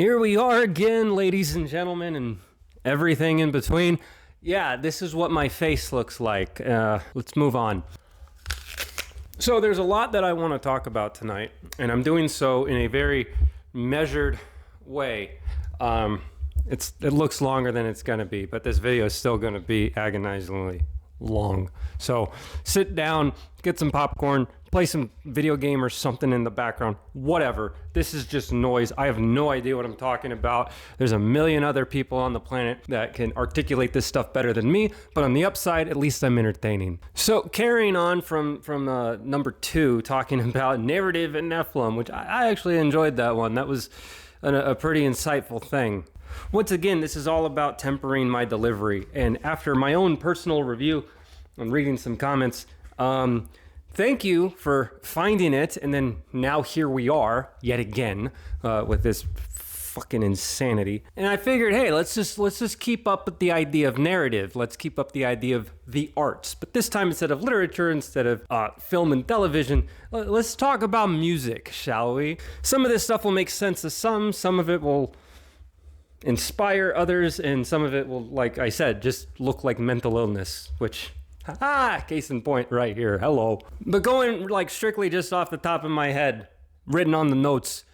Here we are again, ladies and gentlemen, and everything in between. Yeah, this is what my face looks like. Let's move on. So there's a lot that I want to talk about tonight, and I'm doing so in a very measured way. It looks longer than it's going to be, but this video is still going to be agonizingly long. So sit down, get some popcorn, play some video game or something in the background, whatever. This is just noise. I have no idea what I'm talking about. There's a million other people on the planet that can articulate this stuff better than me, but on the upside, at least I'm entertaining. So carrying on from number 2, talking about narrative and Nephilim, which I actually enjoyed that one. That was a pretty insightful thing. Once again, this is all about tempering my delivery. And after my own personal review and reading some comments, thank you for finding it. And then now here we are yet again with this fucking insanity. And I figured, hey, let's just keep up with the idea of narrative. Let's keep up the idea of the arts. But this time, instead of literature, instead of film and television, let's talk about music, shall we? Some of this stuff will make sense to some of it will inspire others, and some of it will, like I said, just look like mental illness, which, case in point right here, hello. But going like strictly just off the top of my head, written on the notes,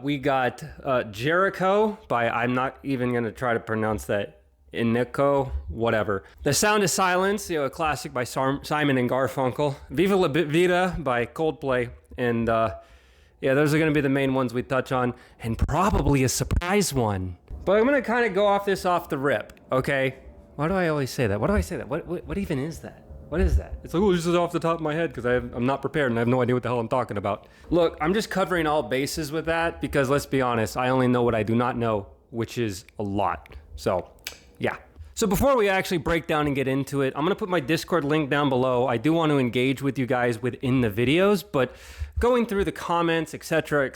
we got Jericho by, I'm not even going to try to pronounce that, Ineko, whatever. The Sound of Silence, a classic by Simon and Garfunkel. Viva La Vida by Coldplay, and yeah, those are going to be the main ones we touch on, and probably a surprise one. But I'm going to kind of go off the rip, okay? Why do I always say that? Why do I say that? What even is that? What is that? It's like, oh, this is off the top of my head because I'm not prepared and I have no idea what the hell I'm talking about. Look, I'm just covering all bases with that because, let's be honest, I only know what I do not know, which is a lot. So, yeah. So before we actually break down and get into it, I'm going to put my Discord link down below. I do want to engage with you guys within the videos, but going through the comments, etc.,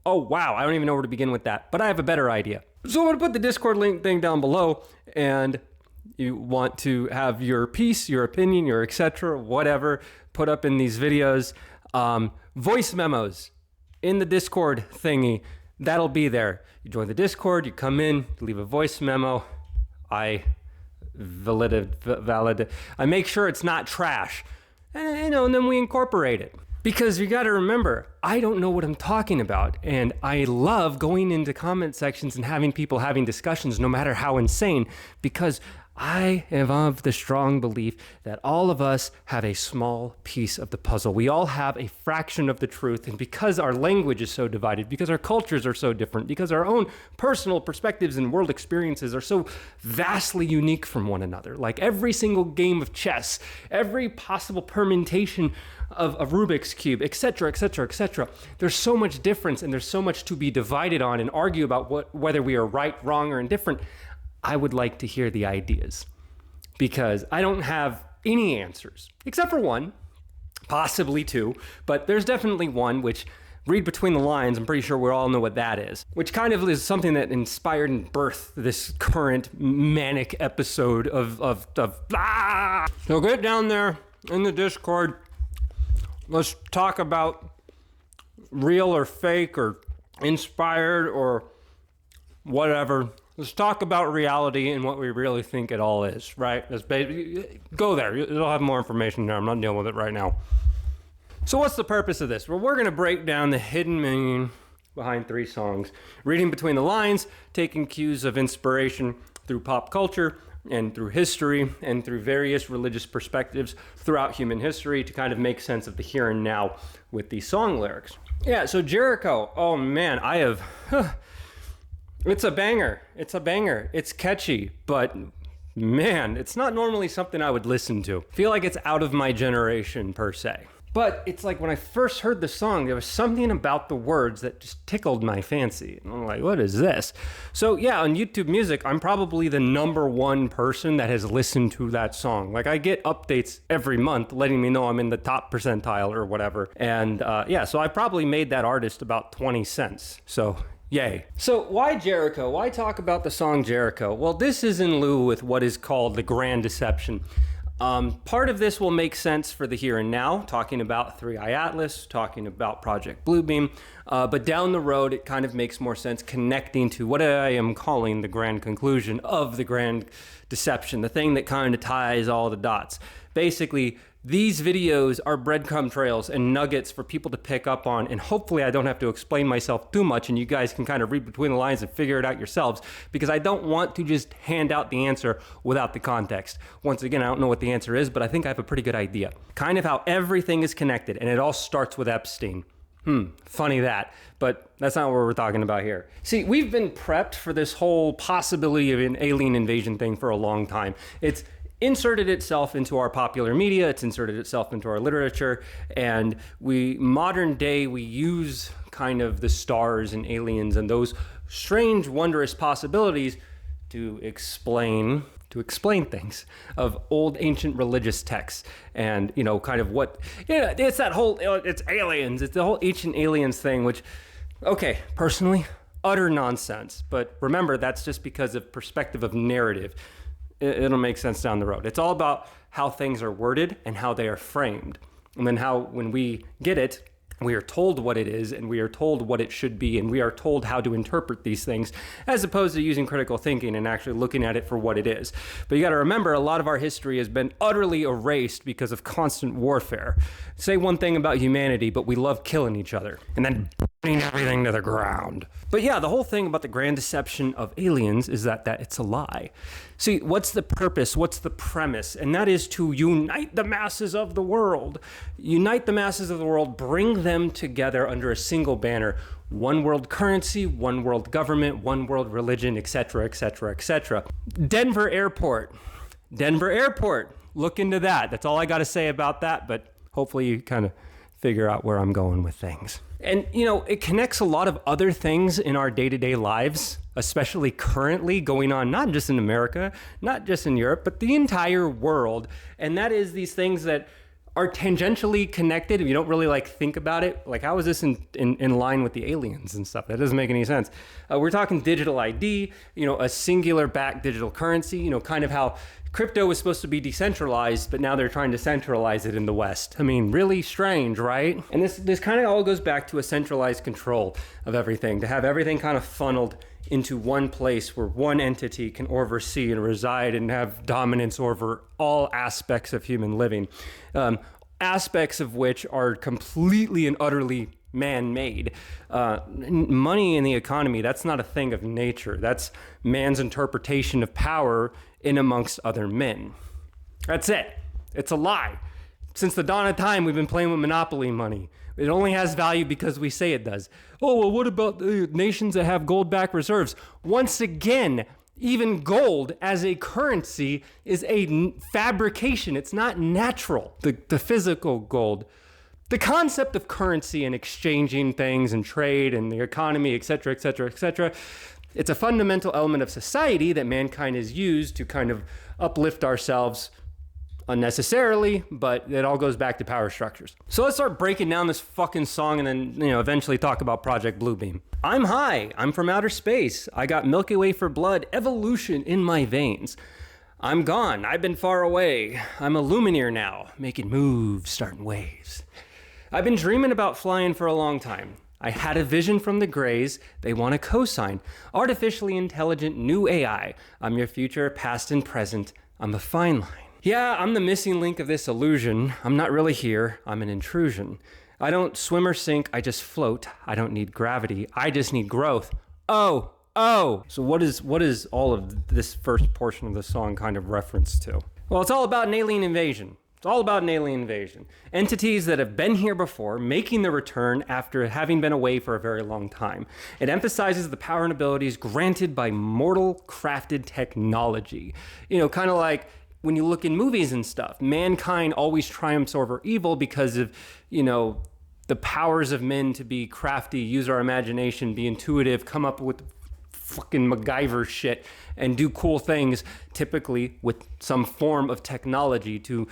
oh, wow, I don't even know where to begin with that, but I have a better idea. So I'm going to put the Discord link thing down below, and you want to have your piece, your opinion, your etc., whatever, put up in these videos. Voice memos in the Discord thingy, that'll be there. You join the Discord, you come in, leave a voice memo. I make sure it's not trash, and then we incorporate it. Because you got to remember, I don't know what I'm talking about, and I love going into comment sections and having people having discussions, no matter how insane, because I am of the strong belief that all of us have a small piece of the puzzle. We all have a fraction of the truth, and because our language is so divided, because our cultures are so different, because our own personal perspectives and world experiences are so vastly unique from one another, like every single game of chess, every possible permutation of a Rubik's Cube, etc., there's so much difference, and there's so much to be divided on and argue about whether we are right, wrong, or indifferent. I would like to hear the ideas, because I don't have any answers, except for one, possibly two, but there's definitely one, which, read between the lines, I'm pretty sure we all know what that is, which kind of is something that inspired and birthed this current manic episode of So get down there in the Discord. Let's talk about real or fake or inspired or whatever. Let's talk about reality and what we really think it all is, right? Go there. You'll have more information there. I'm not dealing with it right now. So what's the purpose of this? Well, we're going to break down the hidden meaning behind 3 songs, reading between the lines, taking cues of inspiration through pop culture and through history and through various religious perspectives throughout human history to kind of make sense of the here and now with these song lyrics. Yeah, so Jericho, oh man, it's a banger. It's catchy, but man, it's not normally something I would listen to. I feel like it's out of my generation per se. But it's like when I first heard the song, there was something about the words that just tickled my fancy. And I'm like, what is this? So yeah, on YouTube Music, I'm probably the #1 person that has listened to that song. Like I get updates every month letting me know I'm in the top percentile or whatever. And yeah, so I probably made that artist about 20 cents. So yay. So why Jericho? Why talk about the song Jericho? Well, this is in lieu with what is called the Grand Deception. Part of this will make sense for the here and now, talking about 3i Atlas, talking about Project Bluebeam, but down the road it kind of makes more sense connecting to what I am calling the grand conclusion of the grand deception, the thing that kind of ties all the dots. Basically, these videos are breadcrumb trails and nuggets for people to pick up on, and hopefully I don't have to explain myself too much and you guys can kind of read between the lines and figure it out yourselves, because I don't want to just hand out the answer without the context. Once again, I don't know what the answer is, but I think I have a pretty good idea. Kind of how everything is connected, and it all starts with Epstein. Funny that, but that's not what we're talking about here. See, we've been prepped for this whole possibility of an alien invasion thing for a long time. It's inserted itself into our popular media, it's inserted itself into our literature, and modern day, we use kind of the stars and aliens and those strange, wondrous possibilities to explain things of old ancient religious texts. And, kind of what, it's that whole, it's aliens, it's the whole ancient aliens thing, which, okay, personally, utter nonsense. But remember, that's just because of perspective of narrative. It'll make sense down the road. It's all about how things are worded and how they are framed. And then how, when we get it, we are told what it is, and we are told what it should be, and we are told how to interpret these things, as opposed to using critical thinking and actually looking at it for what it is. But you got to remember, a lot of our history has been utterly erased because of constant warfare. Say one thing about humanity, but we love killing each other, and then burning everything to the ground. But yeah, the whole thing about the grand deception of aliens is that it's a lie. See, what's the purpose? What's the premise? And that is to unite the masses of the world. Unite the masses of the world, bring them together under a single banner. One world currency, one world government, one world religion, etc., etc., etc. Denver Airport. Look into that. That's all I got to say about that, but hopefully you kind of figure out where I'm going with things. And, it connects a lot of other things in our day-to-day lives, especially currently going on, not just in America, not just in Europe, but the entire world. And that is these things that are tangentially connected. If you don't really think about it, how is this in line with the aliens and stuff? That doesn't make any sense. We're talking digital ID, a singular backed digital currency, kind of how crypto was supposed to be decentralized, but now they're trying to centralize it in the West. I mean, really strange, right? And this kind of all goes back to a centralized control of everything, to have everything kind of funneled into one place where one entity can oversee and reside and have dominance over all aspects of human living, aspects of which are completely and utterly man-made. Money in the economy, that's not a thing of nature. That's man's interpretation of power in amongst other men. That's it. It's a lie. Since the dawn of time, we've been playing with monopoly money. It only has value because we say it does. Oh, well, what about the nations that have gold-backed reserves? Once again, even gold as a currency is a fabrication. It's not natural, the physical gold. The concept of currency and exchanging things and trade and the economy, et cetera, et cetera, et cetera, it's a fundamental element of society that mankind has used to kind of uplift ourselves unnecessarily, but it all goes back to power structures. So let's start breaking down this fucking song and then, eventually talk about Project Bluebeam. I'm high. I'm from outer space. I got Milky Way for blood, evolution in my veins. I'm gone. I've been far away. I'm a Lumineer now, making moves, starting waves. I've been dreaming about flying for a long time. I had a vision from the Greys. They want a cosign. Artificially intelligent new AI. I'm your future, past and present. I'm a fine line. Yeah, I'm the missing link of this illusion. I'm not really here. I'm an intrusion. I don't swim or sink. I just float. I don't need gravity. I just need growth. Oh. So what is all of this first portion of the song kind of reference to? Well, it's all about an alien invasion. It's all about an alien invasion. Entities that have been here before, making their return after having been away for a very long time. It emphasizes the power and abilities granted by mortal crafted technology. Kind of like when you look in movies and stuff, mankind always triumphs over evil because of, the powers of men to be crafty, use our imagination, be intuitive, come up with fucking MacGyver shit, and do cool things, typically with some form of technology to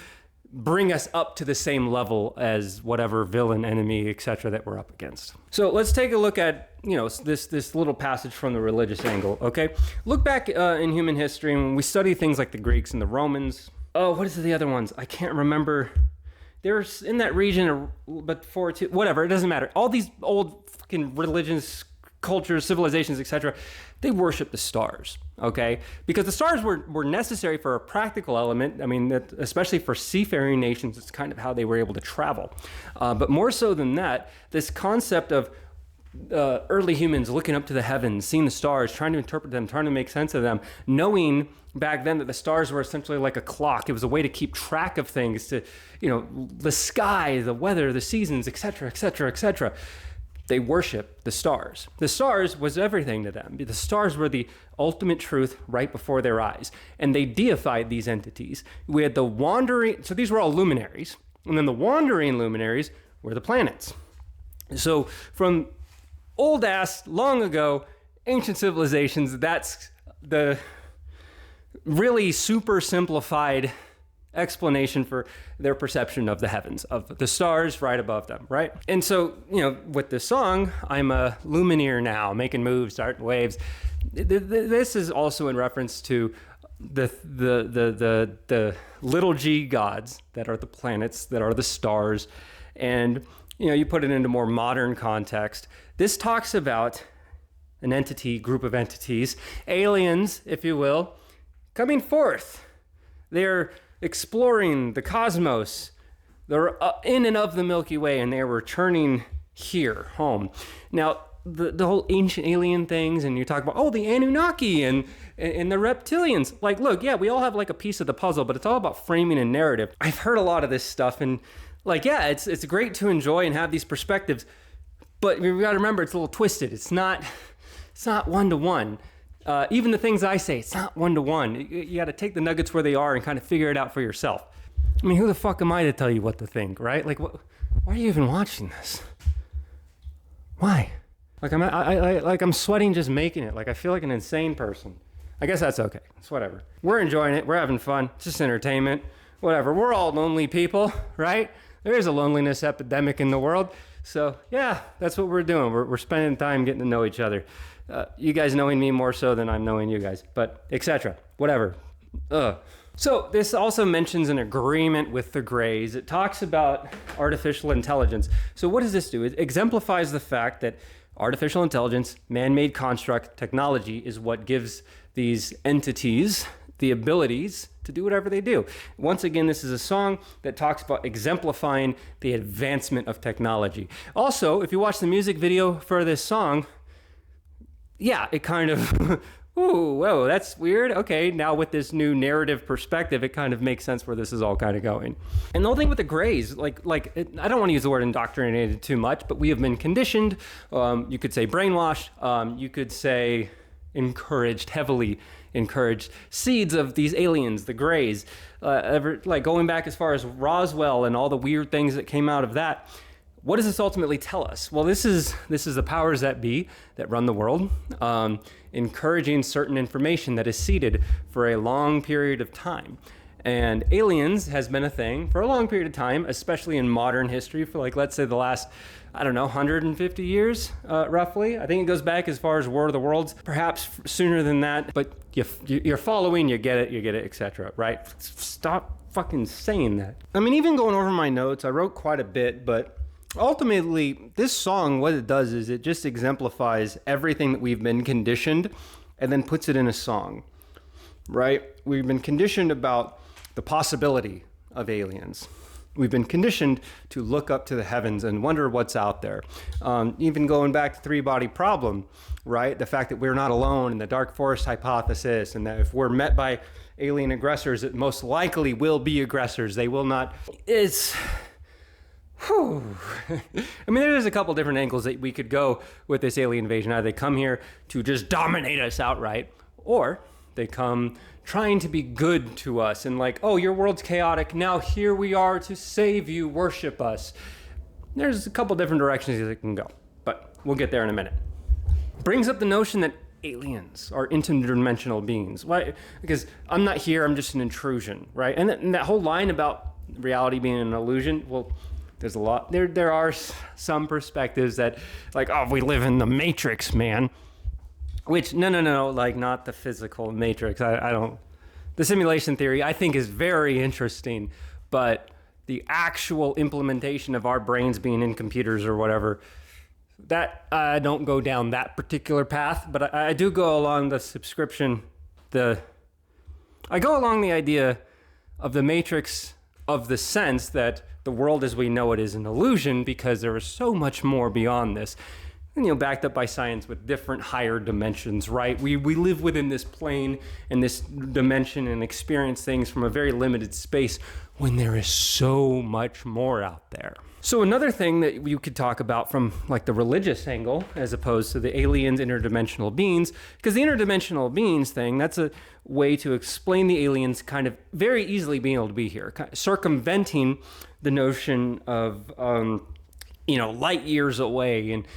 bring us up to the same level as whatever villain, enemy, etc. that we're up against. So let's take a look at, this little passage from the religious angle, okay? Look back in human history, and we study things like the Greeks and the Romans, Oh, what is the other ones? I can't remember. They're in that region, but whatever, it doesn't matter. All these old fucking religions, cultures, civilizations, etc., they worship the stars, okay? Because the stars were necessary for a practical element. I mean, especially for seafaring nations, it's kind of how they were able to travel. But more so than that, this concept of early humans looking up to the heavens, seeing the stars, trying to interpret them, trying to make sense of them, knowing back then that the stars were essentially like a clock. It was a way to keep track of things, to, the sky, the weather, the seasons, etc., etc., etc. They worship the stars. The stars was everything to them. The stars were the ultimate truth right before their eyes. And they deified these entities. We had the wandering, so these were all luminaries. And then the wandering luminaries were the planets. So from old ass, long ago, ancient civilizations, that's the really super simplified explanation for their perception of the heavens, of the stars right above them, right? And so, with this song, I'm a lumineer now, making moves, starting waves. This is also in reference to the little g gods that are the planets, that are the stars. And, you put it into more modern context. This talks about an entity, group of entities, aliens, if you will, coming forth. They're exploring the cosmos. They're in and of the Milky Way, and they're returning here, home. Now, the whole ancient alien things, and you talk about, the Anunnaki and the reptilians. Like, look, yeah, we all have like a piece of the puzzle, but it's all about framing and narrative. I've heard a lot of this stuff, and it's great to enjoy and have these perspectives, but we've got to remember it's a little twisted. It's not one-to-one. Even the things I say, it's not one-to-one. You got to take the nuggets where they are and kind of figure it out for yourself. I mean, who the fuck am I to tell you what to think, right? Like, why are you even watching this? Why? Like, I'm sweating just making it. Like, I feel like an insane person. I guess that's okay. It's whatever. We're enjoying it. We're having fun. It's just entertainment. Whatever. We're all lonely people, right? There is a loneliness epidemic in the world. So, yeah, that's what we're doing. We're spending time getting to know each other. You guys knowing me more so than I'm knowing you guys, but etc. Whatever. So this also mentions an agreement with the Greys. It talks about artificial intelligence. So what does this do? It exemplifies the fact that artificial intelligence, man-made construct, technology is what gives these entities the abilities to do whatever they do. Once again, this is a song that talks about exemplifying the advancement of technology. Also, if you watch the music video for this song, yeah, it kind of, ooh, whoa, that's weird. Okay, now with this new narrative perspective, it kind of makes sense where this is all kind of going. And the whole thing with the Greys, I don't want to use the word indoctrinated too much, but we have been conditioned. You could say brainwashed. You could say heavily encouraged. Seeds of these aliens, the Greys, going back as far as Roswell and all the weird things that came out of that. What does this ultimately tell us? Well, this is the powers that be that run the world, encouraging certain information that is seeded for a long period of time. And aliens has been a thing for a long period of time, especially in modern history for let's say the last, 150 years, roughly. I think it goes back as far as War of the Worlds, perhaps sooner than that, but you're following, you get it, etc., right? Stop fucking saying that. I mean, even going over my notes, I wrote quite a bit, but ultimately, this song, what it does is it just exemplifies everything that we've been conditioned and then puts it in a song, right? We've been conditioned about the possibility of aliens. We've been conditioned to look up to the heavens and wonder what's out there. Even going back to Three-Body Problem, right? The fact that we're not alone, and the Dark Forest hypothesis, and that if we're met by alien aggressors, it most likely will be aggressors. They will not... I mean, there's a couple different angles that we could go with this alien invasion. Either they come here to just dominate us outright, or they come trying to be good to us and your world's chaotic. Now here we are to save you, worship us. There's a couple different directions that it can go, but we'll get there in a minute. Brings up the notion that aliens are interdimensional beings. Why? Because I'm not here, I'm just an intrusion, right? And that whole line about reality being an illusion, well, there's a lot. There are some perspectives that, we live in the Matrix, man. Which, no, not the physical Matrix. I don't The simulation theory, I think, is very interesting, but the actual implementation of our brains being in computers or whatever, that I don't go down that particular path, but I do go along the I go along the idea of the matrix, of the sense that the world as we know it is an illusion, because there is so much more beyond this. And, backed up by science with different higher dimensions, right? We live within this plane and this dimension and experience things from a very limited space when there is so much more out there. So another thing that you could talk about from like the religious angle, as opposed to the aliens, interdimensional beings, because the interdimensional beings thing, that's a way to explain the aliens kind of very easily being able to be here, kind of circumventing the notion of, light years away and,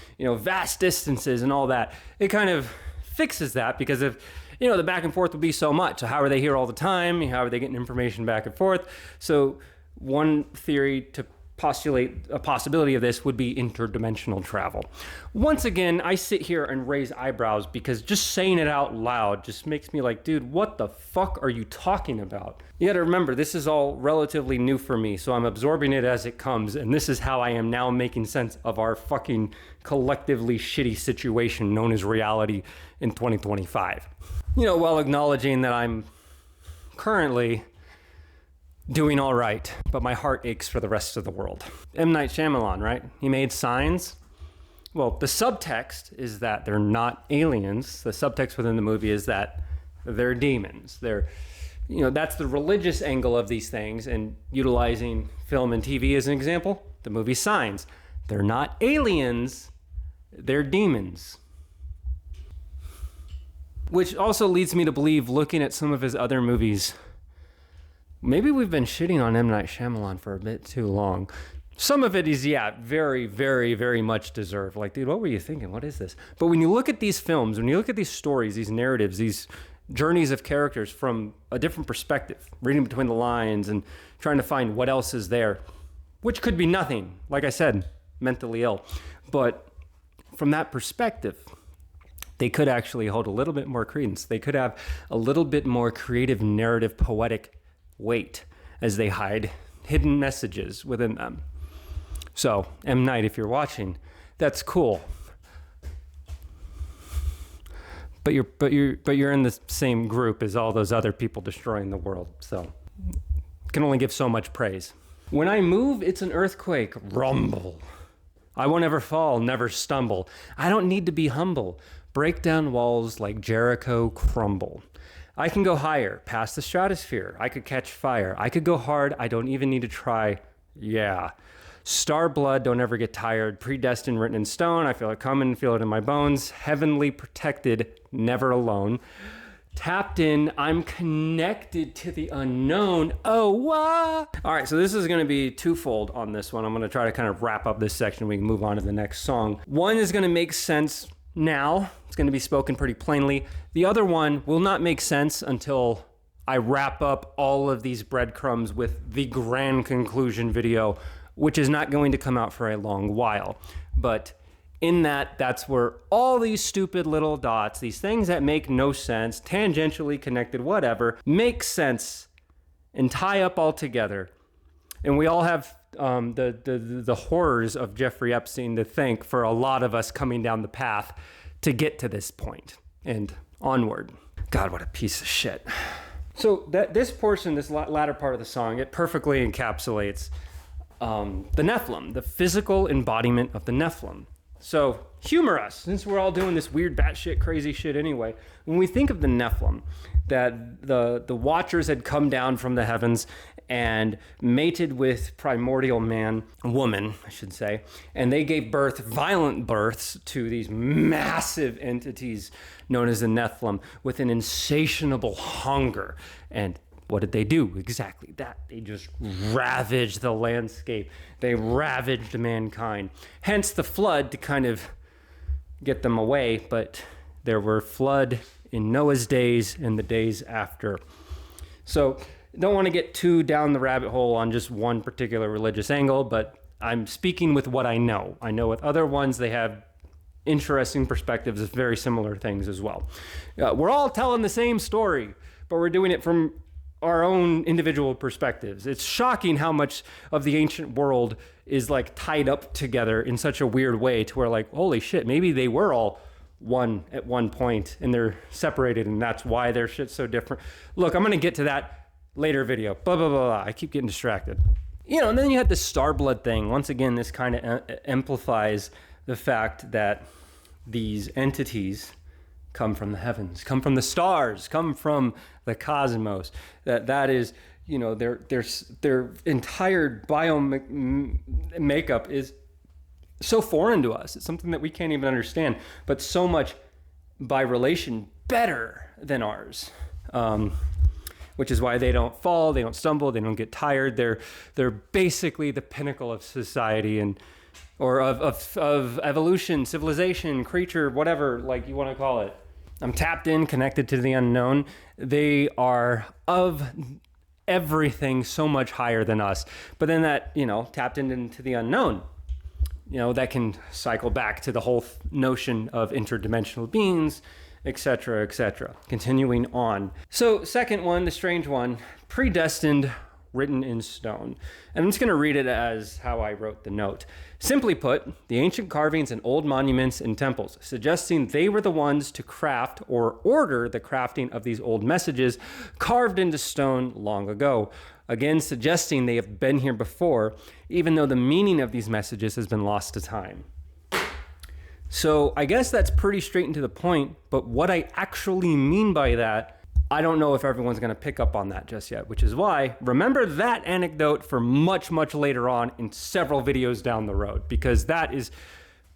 vast distances and all that. It kind of fixes that, because if, the back and forth would be so much. So how are they here all the time? How are they getting information back and forth? So one theory to postulate a possibility of this would be interdimensional travel. Once again, I sit here and raise eyebrows because just saying it out loud just makes me like, dude, what the fuck are you talking about? You gotta remember, this is all relatively new for me, so I'm absorbing it as it comes, and this is how I am now making sense of our fucking collectively shitty situation known as reality in 2025. While acknowledging that I'm currently doing all right, but my heart aches for the rest of the world. M. Night Shyamalan, right? He made Signs. Well, the subtext is that they're not aliens. The subtext within the movie is that they're demons. That's the religious angle of these things, and utilizing film and TV as an example, the movie Signs. They're not aliens, they're demons. Which also leads me to believe, looking at some of his other movies, maybe we've been shitting on M. Night Shyamalan for a bit too long. Some of it is, very, very, very much deserved. Like, dude, what were you thinking? What is this? But when you look at these films, when you look at these stories, these narratives, these journeys of characters from a different perspective, reading between the lines and trying to find what else is there, which could be nothing, like I said, mentally ill. But from that perspective, they could actually hold a little bit more credence. They could have a little bit more creative, narrative, poetic weight as they hide hidden messages within them. So, M. Night, if you're watching, that's cool. But you're in the same group as all those other people destroying the world. So, can only give so much praise. When I move, it's an earthquake. Rumble. I won't ever fall, never stumble. I don't need to be humble. Break down walls like Jericho crumble. I can go higher, past the stratosphere. I could catch fire. I could go hard. I don't even need to try. Yeah. Star blood, don't ever get tired. Predestined, written in stone. I feel it coming, feel it in my bones. Heavenly protected, never alone. Tapped in, I'm connected to the unknown. Oh, what? All right, so this is going to be twofold on this one. I'm going to try to kind of wrap up this section. We can move on to the next song. One is going to make sense now. It's going to be spoken pretty plainly. The other one will not make sense until I wrap up all of these breadcrumbs with the grand conclusion video, which is not going to come out for a long while. But in that's where all these stupid little dots, these things that make no sense, tangentially connected, whatever, make sense and tie up all together. And we all have the horrors of Jeffrey Epstein to thank for a lot of us coming down the path to get to this point and onward. God, what a piece of shit. So this portion, this latter part of the song, it perfectly encapsulates the Nephilim, the physical embodiment of the Nephilim. So humor us, since we're all doing this weird batshit crazy shit anyway. When we think of the Nephilim, that the Watchers had come down from the heavens and mated with primordial woman, I should say, and they gave birth, violent births, to these massive entities known as the Nephilim with an insatiable hunger. And what did they do? Exactly that. They just ravaged the landscape. They ravaged mankind. Hence the flood to kind of get them away, but there were flood in Noah's days and the days after. So don't want to get too down the rabbit hole on just one particular religious angle, but I'm speaking with what I know. I know with other ones, they have interesting perspectives of very similar things as well. We're all telling the same story, but we're doing it from our own individual perspectives. It's shocking how much of the ancient world is like tied up together in such a weird way to where like, holy shit, maybe they were all one at one point and they're separated and that's why their shit's so different. Look, I'm going to get to that later video. Blah, blah, blah, blah. I keep getting distracted. And then you have the Starblood thing. Once again, this kind of amplifies the fact that these entities come from the heavens, come from the stars, come from the cosmos. That is, their entire makeup is so foreign to us. It's something that we can't even understand, but so much by relation better than ours. Which is why they don't fall, they don't stumble, they don't get tired. They're basically the pinnacle of society or of evolution, civilization, creature, whatever like you want to call it. I'm tapped in, connected to the unknown. They are of everything so much higher than us. But then that, tapped into the unknown, that can cycle back to the whole notion of interdimensional beings, etc., etc. Continuing on. So second one, the strange one, predestined, written in stone. And I'm just going to read it as how I wrote the note. Simply put, the ancient carvings in old monuments and temples, suggesting they were the ones to craft or order the crafting of these old messages carved into stone long ago. Again, suggesting they have been here before, even though the meaning of these messages has been lost to time. So I guess that's pretty straight and to the point, but what I actually mean by that, I don't know if everyone's going to pick up on that just yet, which is why remember that anecdote for much, much later on in several videos down the road, because that is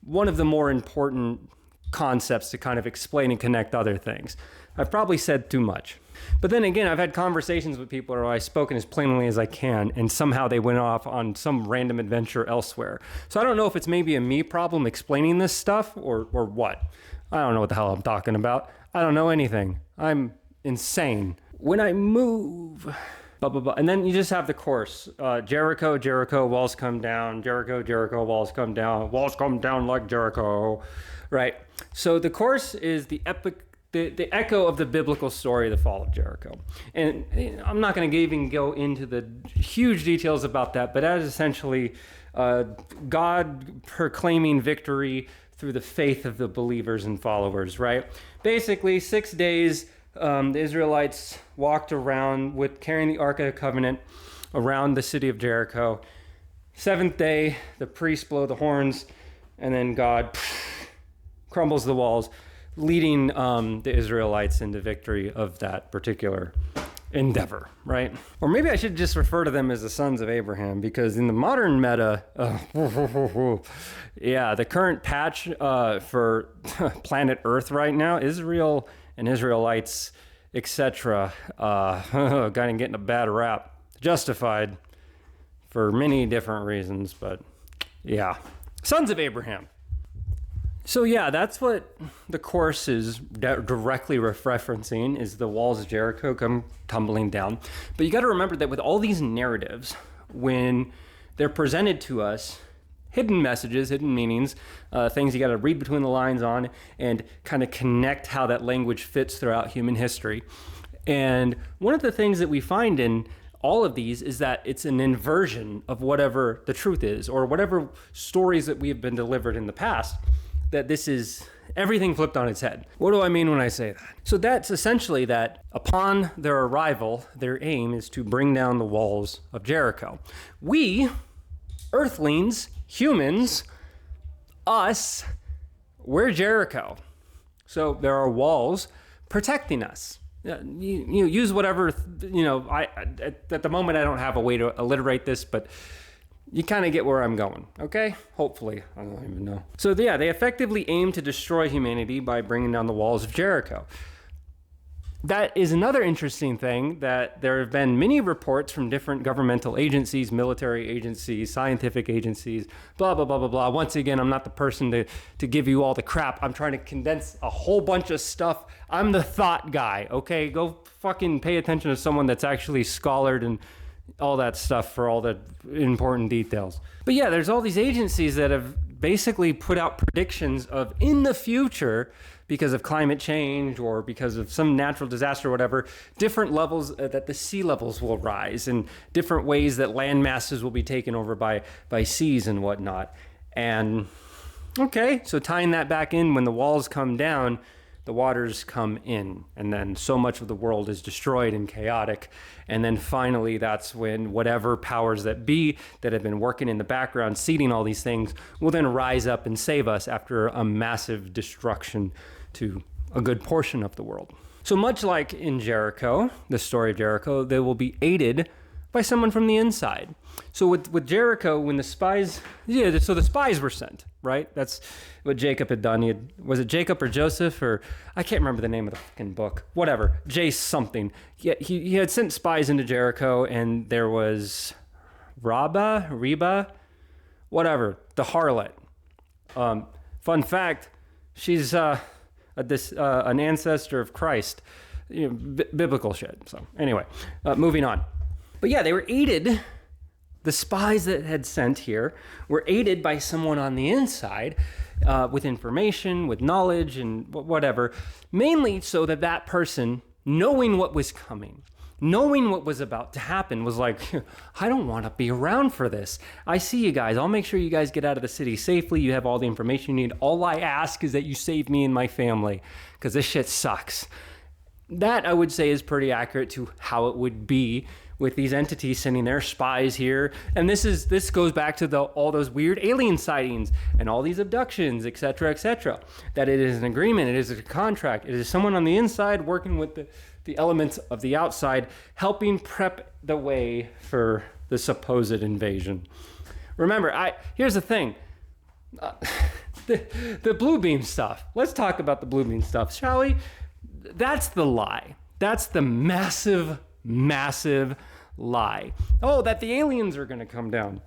one of the more important concepts to kind of explain and connect other things. I've probably said too much. But then again, I've had conversations with people where I've spoken as plainly as I can, and somehow they went off on some random adventure elsewhere. So I don't know if it's maybe a me problem explaining this stuff or what. I don't know what the hell I'm talking about. I don't know anything. I'm insane. When I move, blah, blah, blah. And then you just have the chorus. Jericho, Jericho, walls come down. Jericho, Jericho, walls come down. Walls come down like Jericho. Right? So the chorus is the epic, the echo of the biblical story of the fall of Jericho. And I'm not going to even go into the huge details about that, but that is essentially God proclaiming victory through the faith of the believers and followers, right? Basically, 6 days, the Israelites walked around carrying the Ark of the Covenant around the city of Jericho. 7th day, the priests blow the horns, and then God crumbles the walls, leading the Israelites into victory of that particular endeavor, right? Or maybe I should just refer to them as the sons of Abraham, because in the modern meta, the current patch for planet Earth right now, Israel and Israelites, etc., kind of getting a bad rap. Justified for many different reasons, but yeah. Sons of Abraham. So yeah, that's what the chorus is directly referencing, is the walls of Jericho come tumbling down. But you got to remember that with all these narratives, when they're presented to us, hidden messages, hidden meanings, things you got to read between the lines on and kind of connect how that language fits throughout human history. And one of the things that we find in all of these is that it's an inversion of whatever the truth is, or whatever stories that we have been delivered in the past, that this is everything flipped on its head. What do I mean when I say that? So that's essentially that upon their arrival, their aim is to bring down the walls of Jericho. We, earthlings, humans, us, we're Jericho. So there are walls protecting us. You use whatever, at the moment I don't have a way to alliterate this, but you kind of get where I'm going, okay? Hopefully, I don't even know. So yeah, they effectively aim to destroy humanity by bringing down the walls of Jericho. That is another interesting thing, that there have been many reports from different governmental agencies, military agencies, scientific agencies, blah, blah, blah, blah, blah. Once again, I'm not the person to give you all the crap. I'm trying to condense a whole bunch of stuff. I'm the thought guy, okay? Go fucking pay attention to someone that's actually scholared and all that stuff for all the important details. But yeah, there's all these agencies that have basically put out predictions of in the future, because of climate change or because of some natural disaster or whatever, different levels that the sea levels will rise and different ways that land masses will be taken over by seas and whatnot. And okay, so tying that back in, when the walls come down, the waters come in, and then so much of the world is destroyed and chaotic. And then finally, that's when whatever powers that be that have been working in the background, seeding all these things, will then rise up and save us after a massive destruction to a good portion of the world. So much like in Jericho, the story of Jericho, they will be aided by someone from the inside. So with Jericho, when the spies, so the spies were sent, right? That's what Jacob had done. Was it Jacob or Joseph, or I can't remember the name of the fucking book. Whatever, Jace something. He had sent spies into Jericho, and there was Reba, whatever, the harlot. Fun fact, she's an ancestor of Christ. Biblical shit. So anyway, moving on. But yeah, they were aided. The spies that had sent here were aided by someone on the inside with information, with knowledge, and whatever, mainly so that that person, knowing what was coming, knowing what was about to happen, was like, I don't want to be around for this. I see you guys. I'll make sure you guys get out of the city safely. You have all the information you need. All I ask is that you save me and my family, because this shit sucks. That, I would say, is pretty accurate to how it would be with these entities sending their spies here. And this goes back to all those weird alien sightings and all these abductions, etc., etc. That it is an agreement, it is a contract, it is someone on the inside working with the elements of the outside, helping prep the way for the supposed invasion. Remember, here's the thing. The blue beam stuff. Let's talk about the blue beam stuff, shall we? That's the lie. That's the massive lie. Oh, that the aliens are going to come down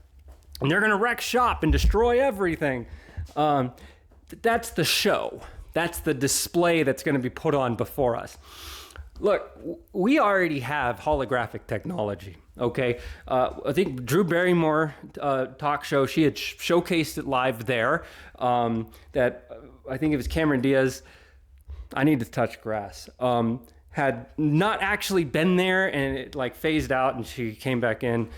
and they're going to wreck shop and destroy everything. That's the show. That's the display that's going to be put on before us. Look, we already have holographic technology, okay? I think Drew Barrymore talk show, she had showcased it live there. That I think it was Cameron Diaz. I need to touch grass. Had not actually been there, and it like phased out and she came back in.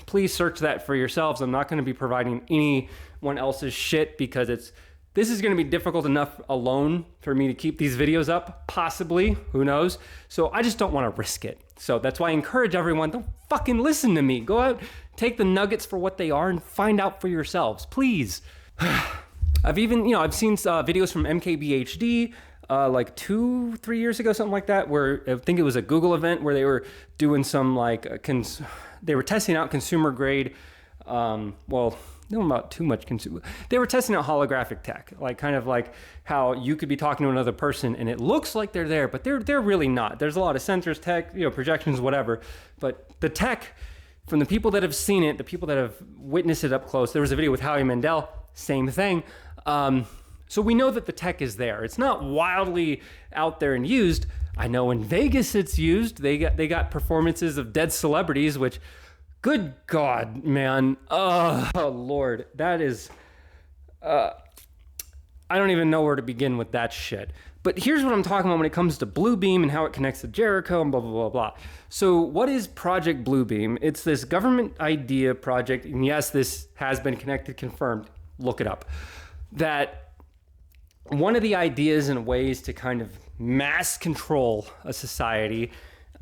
Please search that for yourselves. I'm not going to be providing anyone else's shit, because this is going to be difficult enough alone for me to keep these videos up, possibly, who knows? So I just don't want to risk it. So that's why I encourage everyone, don't fucking listen to me. Go out, take the nuggets for what they are and find out for yourselves, please. I've seen videos from MKBHD, like 2-3 years ago, something like that, where I think it was a Google event where they were doing some they were testing out consumer grade, not too much consumer. They were testing out holographic tech, like kind of like how you could be talking to another person and it looks like they're there, but they're really not. There's a lot of sensors, tech, projections, whatever. But the tech, from the people that have seen it, the people that have witnessed it up close, there was a video with Howie Mandel, same thing. So we know that the tech is there. It's not wildly out there and used. I know in Vegas it's used. They got performances of dead celebrities, which, good God, man. Oh Lord, that is, I don't even know where to begin with that shit. But here's what I'm talking about when it comes to Bluebeam and how it connects to Jericho and blah, blah, blah, blah. So what is Project Bluebeam? It's this government idea project. And yes, this has been connected, confirmed. Look it up. That one of the ideas and ways to kind of mass control a society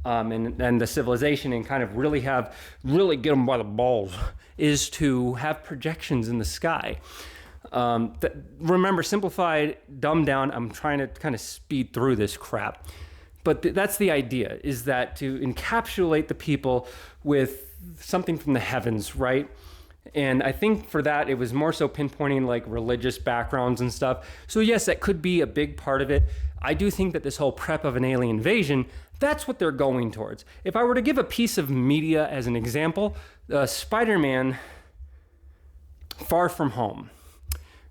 and the civilization and kind of really get them by the balls is to have projections in the sky. Remember, simplified, dumbed down, I'm trying to kind of speed through this crap. But that's the idea, is that to encapsulate the people with something from the heavens, right? And I think for that, it was more so pinpointing like religious backgrounds and stuff. So yes, that could be a big part of it. I do think that this whole prep of an alien invasion, that's what they're going towards. If I were to give a piece of media as an example, Spider-Man Far From Home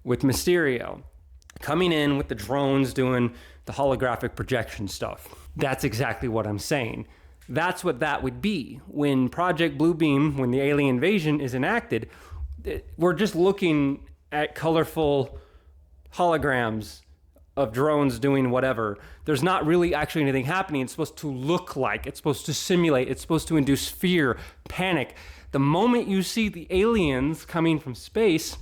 with Mysterio coming in with the drones doing the holographic projection stuff. That's exactly what I'm saying. That's what that would be. When Project Bluebeam, when the alien invasion is enacted, we're just looking at colorful holograms of drones doing whatever. There's not really actually anything happening. It's supposed to look like, it's supposed to simulate, it's supposed to induce fear, panic. The moment you see the aliens coming from space,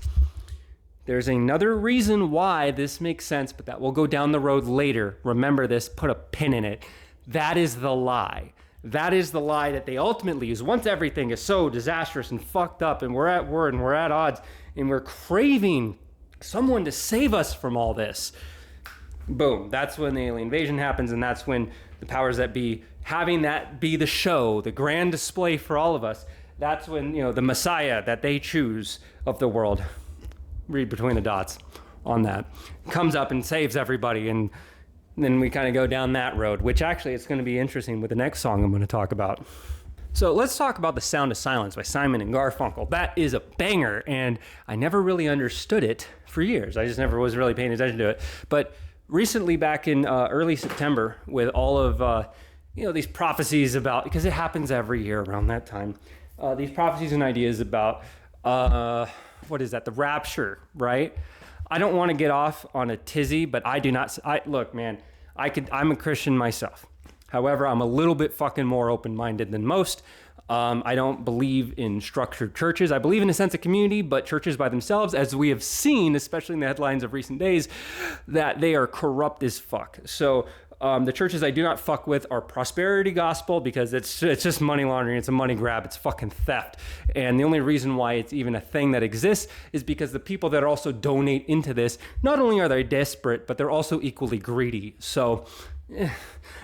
there's another reason why this makes sense, but that will go down the road later. Remember this, put a pin in it. That is the lie. That is the lie that they ultimately use. Once everything is so disastrous and fucked up and we're at war and we're at odds and we're craving someone to save us from all this, boom, that's when the alien invasion happens, and that's when the powers that be, having that be the show, the grand display for all of us, that's when, the Messiah that they choose of the world, read between the dots on that, comes up and saves everybody, and then we kind of go down that road, which actually it's going to be interesting with the next song I'm going to talk about. So let's talk about The Sound of Silence by Simon and Garfunkel. That is a banger, and I never really understood it for years. I just never was really paying attention to it. But recently, back in early September, with all of these prophecies about, because it happens every year around that time, these prophecies and ideas about the rapture, right? I don't want to get off on a tizzy, but I do not. Look, man, I'm a Christian myself. However, I'm a little bit fucking more open-minded than most. I don't believe in structured churches. I believe in a sense of community, but churches by themselves, as we have seen, especially in the headlines of recent days, that they are corrupt as fuck. So the churches I do not fuck with are prosperity gospel, because it's just money laundering. It's a money grab. It's fucking theft. And the only reason why it's even a thing that exists is because the people that also donate into this, not only are they desperate, but they're also equally greedy. So...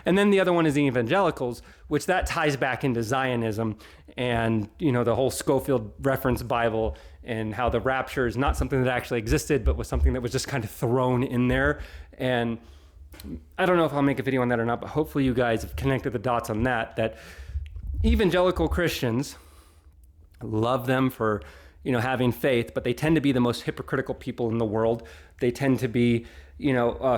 And then the other one is the evangelicals, which that ties back into Zionism and, the whole Scofield reference Bible, and how the rapture is not something that actually existed, but was something that was just kind of thrown in there. And I don't know if I'll make a video on that or not, but hopefully you guys have connected the dots on that evangelical Christians, love them for, having faith, but they tend to be the most hypocritical people in the world. They tend to be,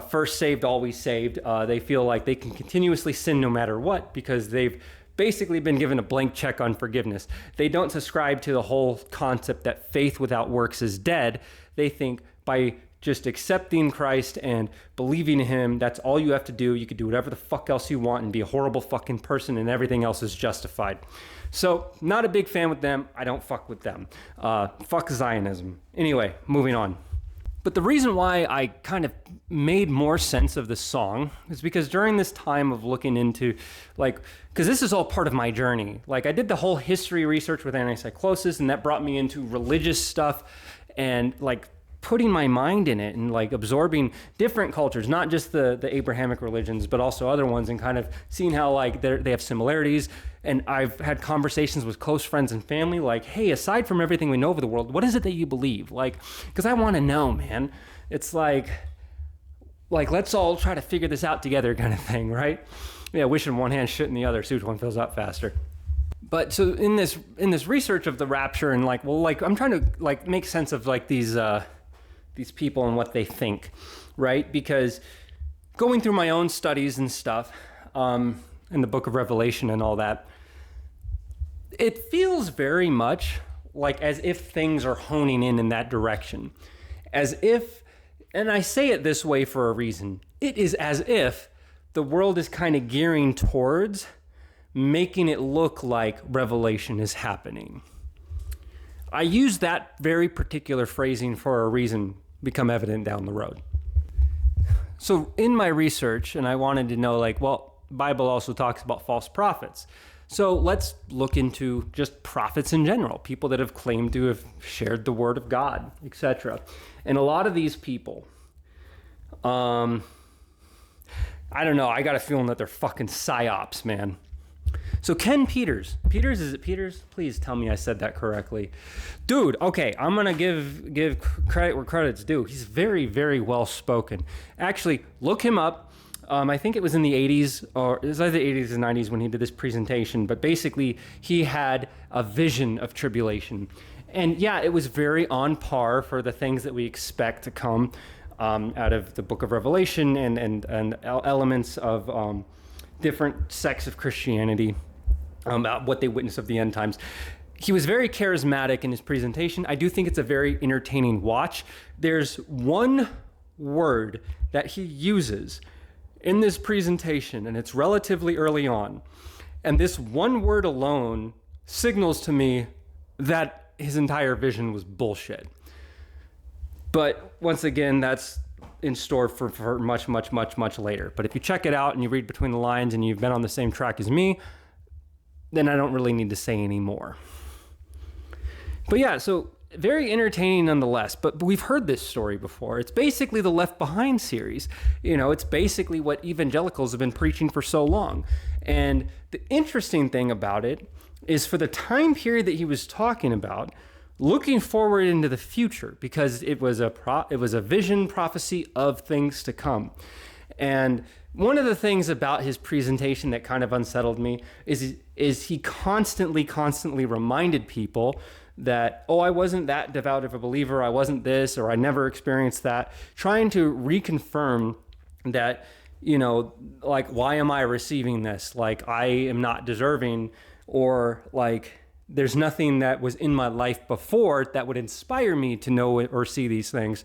first saved, always saved. They feel like they can continuously sin no matter what, because they've basically been given a blank check on forgiveness. They don't subscribe to the whole concept that faith without works is dead. They think by just accepting Christ and believing in him, that's all you have to do. You could do whatever the fuck else you want and be a horrible fucking person, and everything else is justified. So, not a big fan with them. I don't fuck with them. Fuck Zionism. Anyway, moving on. But the reason why I kind of made more sense of this song is because during this time of looking into, because this is all part of my journey. I did the whole history research with Anti-Cyclosis, and that brought me into religious stuff and, putting my mind in it and absorbing different cultures, not just the Abrahamic religions, but also other ones, and kind of seeing how they have similarities. And I've had conversations with close friends and family, hey, aside from everything we know of the world, what is it that you believe? Because I want to know, man. It's let's all try to figure this out together kind of thing, right? Yeah, wishing one hand, shit in the other, see which one fills up faster. But so in this research of the rapture, and I'm trying to make sense of these people and what they think, right? Because going through my own studies and stuff, in the book of Revelation and all that, it feels very much as if things are honing in that direction. As if, and I say it this way for a reason, it is as if the world is kind of gearing towards making it look like revelation is happening. I use that very particular phrasing for a reason, become evident down the road. So in my research, and I wanted to know Bible also talks about false prophets. So let's look into just prophets in general, people that have claimed to have shared the word of God, etc. And a lot of these people, I don't know, I got a feeling that they're fucking psyops, man. So Ken Peters, is it Peters? Please tell me I said that correctly. Dude, okay, I'm going to give credit where credit's due. He's very, very well spoken. Actually, look him up. I think it was in the 80s, or it was either the 80s or 90s when he did this presentation, but basically he had a vision of tribulation. And yeah, it was very on par for the things that we expect to come out of the book of Revelation and elements of different sects of Christianity, about what they witness of the end times. he was very charismatic in his presentation. I do think it's a very entertaining watch. There's one word that he uses in this presentation, and it's relatively early on. And this one word alone signals to me that his entire vision was bullshit. But once again, that's in store for much, much, much, much later. But if you check it out and you read between the lines and you've been on the same track as me, then I don't really need to say any more. But yeah, so very entertaining nonetheless. But we've heard this story before. It's basically the Left Behind series. You know, it's basically what evangelicals have been preaching for so long. And the interesting thing about it is, for the time period that he was talking about, looking forward into the future, because it was a vision prophecy of things to come. And one of the things about his presentation that kind of unsettled me is he constantly reminded people that, oh, I wasn't that devout of a believer, I wasn't this, or I never experienced that, trying to reconfirm that, you know, like, why am I receiving this? Like, I am not deserving, or like, there's nothing that was in my life before that would inspire me to know or see these things.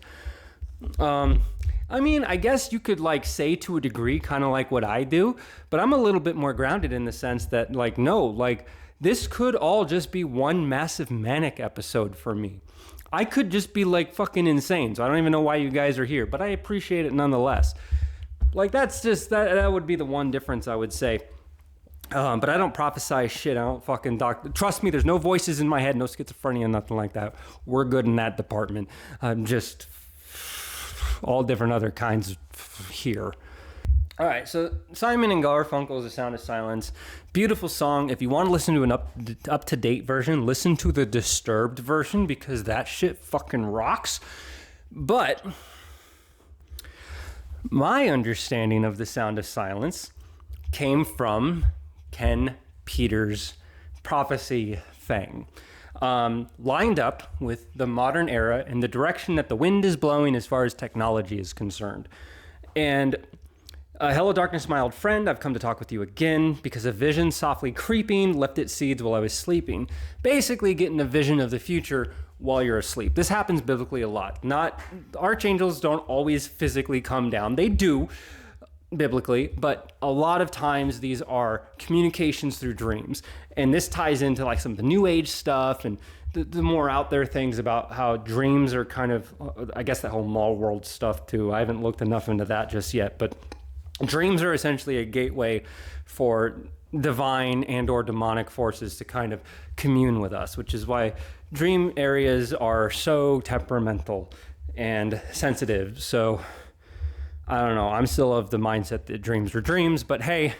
I mean, I guess you could like say to a degree, kind of like what I do, but I'm a little bit more grounded in the sense that, like, no, like, this could all just be one massive manic episode for me. I could just be like fucking insane. So I don't even know why you guys are here, but I appreciate it nonetheless. Like, that's just, that would be the one difference I would say. But I don't prophesy shit. I don't fucking trust me, there's no voices in my head, no schizophrenia, nothing like that. We're good in that department. I'm just all different other kinds here. All right, so Simon and Garfunkel's The Sound of Silence. Beautiful song. If you want to listen to an up-to-date version, listen to the Disturbed version, because that shit fucking rocks. But my understanding of The Sound of Silence came from Ken Peters' prophecy thing, lined up with the modern era and the direction that the wind is blowing as far as technology is concerned. And hello, darkness, my old friend. I've come to talk with you again because a vision softly creeping left its seeds while I was sleeping. Basically getting a vision of the future while you're asleep. This happens biblically a lot. Not, archangels don't always physically come down. They do biblically, but a lot of times these are communications through dreams. And this ties into like some of the new age stuff and the more out there things about how dreams are kind of, I guess that whole mall world stuff too. I haven't looked enough into that just yet, but dreams are essentially a gateway for divine and or demonic forces to kind of commune with us, which is why dream areas are so temperamental and sensitive. So I don't know, I'm still of the mindset that dreams are dreams, but hey,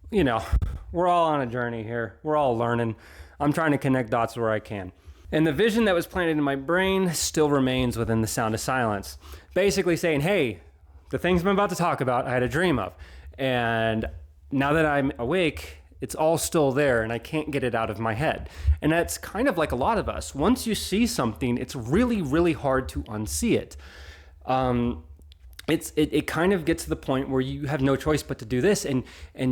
you know, we're all on a journey here. We're all learning. I'm trying to connect dots where I can. And the vision that was planted in my brain still remains within The Sound of Silence. Basically saying, hey, the things I'm about to talk about, I had a dream of. And now that I'm awake, it's all still there and I can't get it out of my head. And that's kind of like a lot of us. Once you see something, it's really, really hard to unsee it. It kind of gets to the point where you have no choice but to do this, and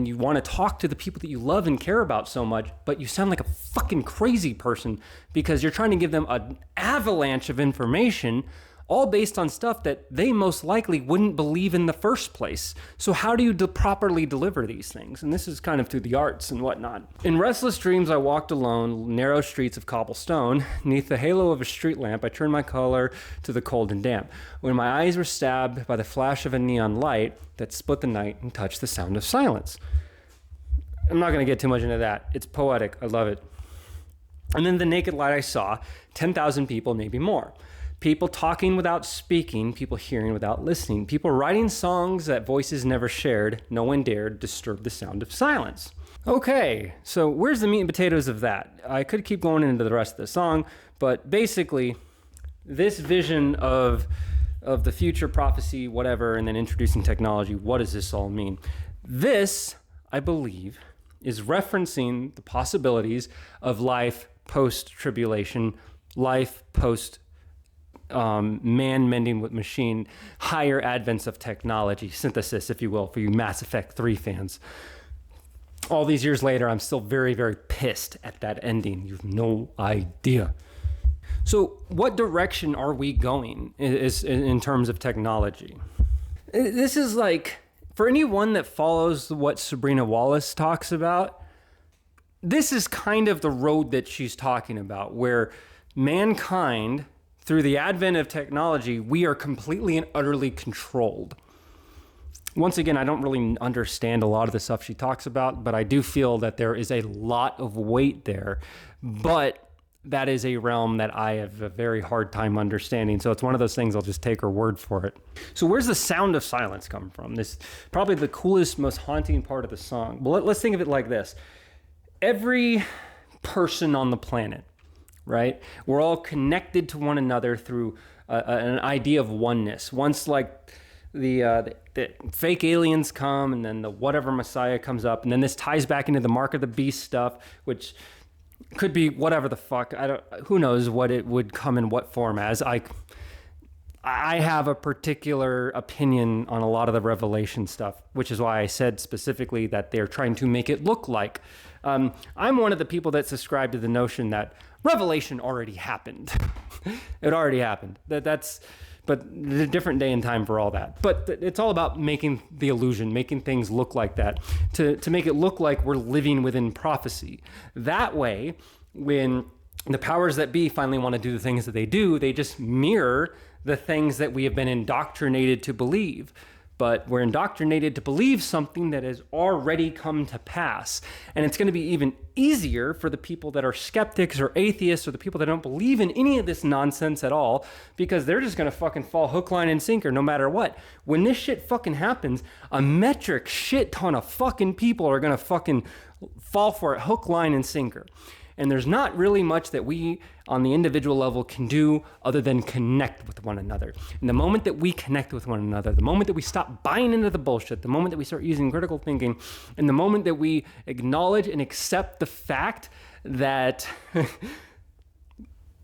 you want to talk to the people that you love and care about so much, but you sound like a fucking crazy person because you're trying to give them an avalanche of information, all based on stuff that they most likely wouldn't believe in the first place. So how do you properly deliver these things? And this is kind of through the arts and whatnot. In restless dreams, I walked alone, narrow streets of cobblestone. Neath the halo of a street lamp, I turned my color to the cold and damp. When my eyes were stabbed by the flash of a neon light that split the night and touched the sound of silence. I'm not going to get too much into that. It's poetic. I love it. And then the naked light I saw, 10,000 people, maybe more. People talking without speaking, people hearing without listening, people writing songs that voices never shared, no one dared disturb the sound of silence. Okay, so where's the meat and potatoes of that? I could keep going into the rest of the song, but basically, this vision of the future prophecy, whatever, and then introducing technology, what does this all mean? This, I believe, is referencing the possibilities of life post-tribulation, life post man mending with machine, higher advents of technology, synthesis, if you will, for you Mass Effect 3 fans. all these years later, I'm still very, very pissed at that ending. You have no idea. So what direction are we going in terms of technology? This is like, for anyone that follows what Sabrina Wallace talks about, this is kind of the road that she's talking about, where mankind, through the advent of technology, we are completely and utterly controlled. Once again, I don't really understand a lot of the stuff she talks about, but I do feel that there is a lot of weight there. But that is a realm that I have a very hard time understanding. So it's one of those things, I'll just take her word for it. So where's the sound of silence come from? This probably the coolest, most haunting part of the song. Well, let's think of it like this. Every person on the planet, right? We're all connected to one another through an idea of oneness. Once like the fake aliens come, and then the whatever Messiah comes up, and then this ties back into the Mark of the Beast stuff, which could be whatever the fuck. Who knows what it would come in what form as. I have a particular opinion on a lot of the Revelation stuff, which is why I said specifically that they're trying to make it look like. I'm one of the people that subscribe to the notion that Revelation already happened. It already happened. But a different day and time for all that. But it's all about making the illusion, making things look like that, to make it look like we're living within prophecy. That way, when the powers that be finally want to do the things that they do, they just mirror the things that we have been indoctrinated to believe. But we're indoctrinated to believe something that has already come to pass. And it's going to be even easier for the people that are skeptics or atheists or the people that don't believe in any of this nonsense at all, because they're just going to fucking fall hook, line, and sinker no matter what. When this shit fucking happens, a metric shit ton of fucking people are going to fucking fall for it hook, line, and sinker. And there's not really much that we on the individual level can do other than connect with one another. And the moment that we connect with one another, the moment that we stop buying into the bullshit, the moment that we start using critical thinking, and the moment that we acknowledge and accept the fact that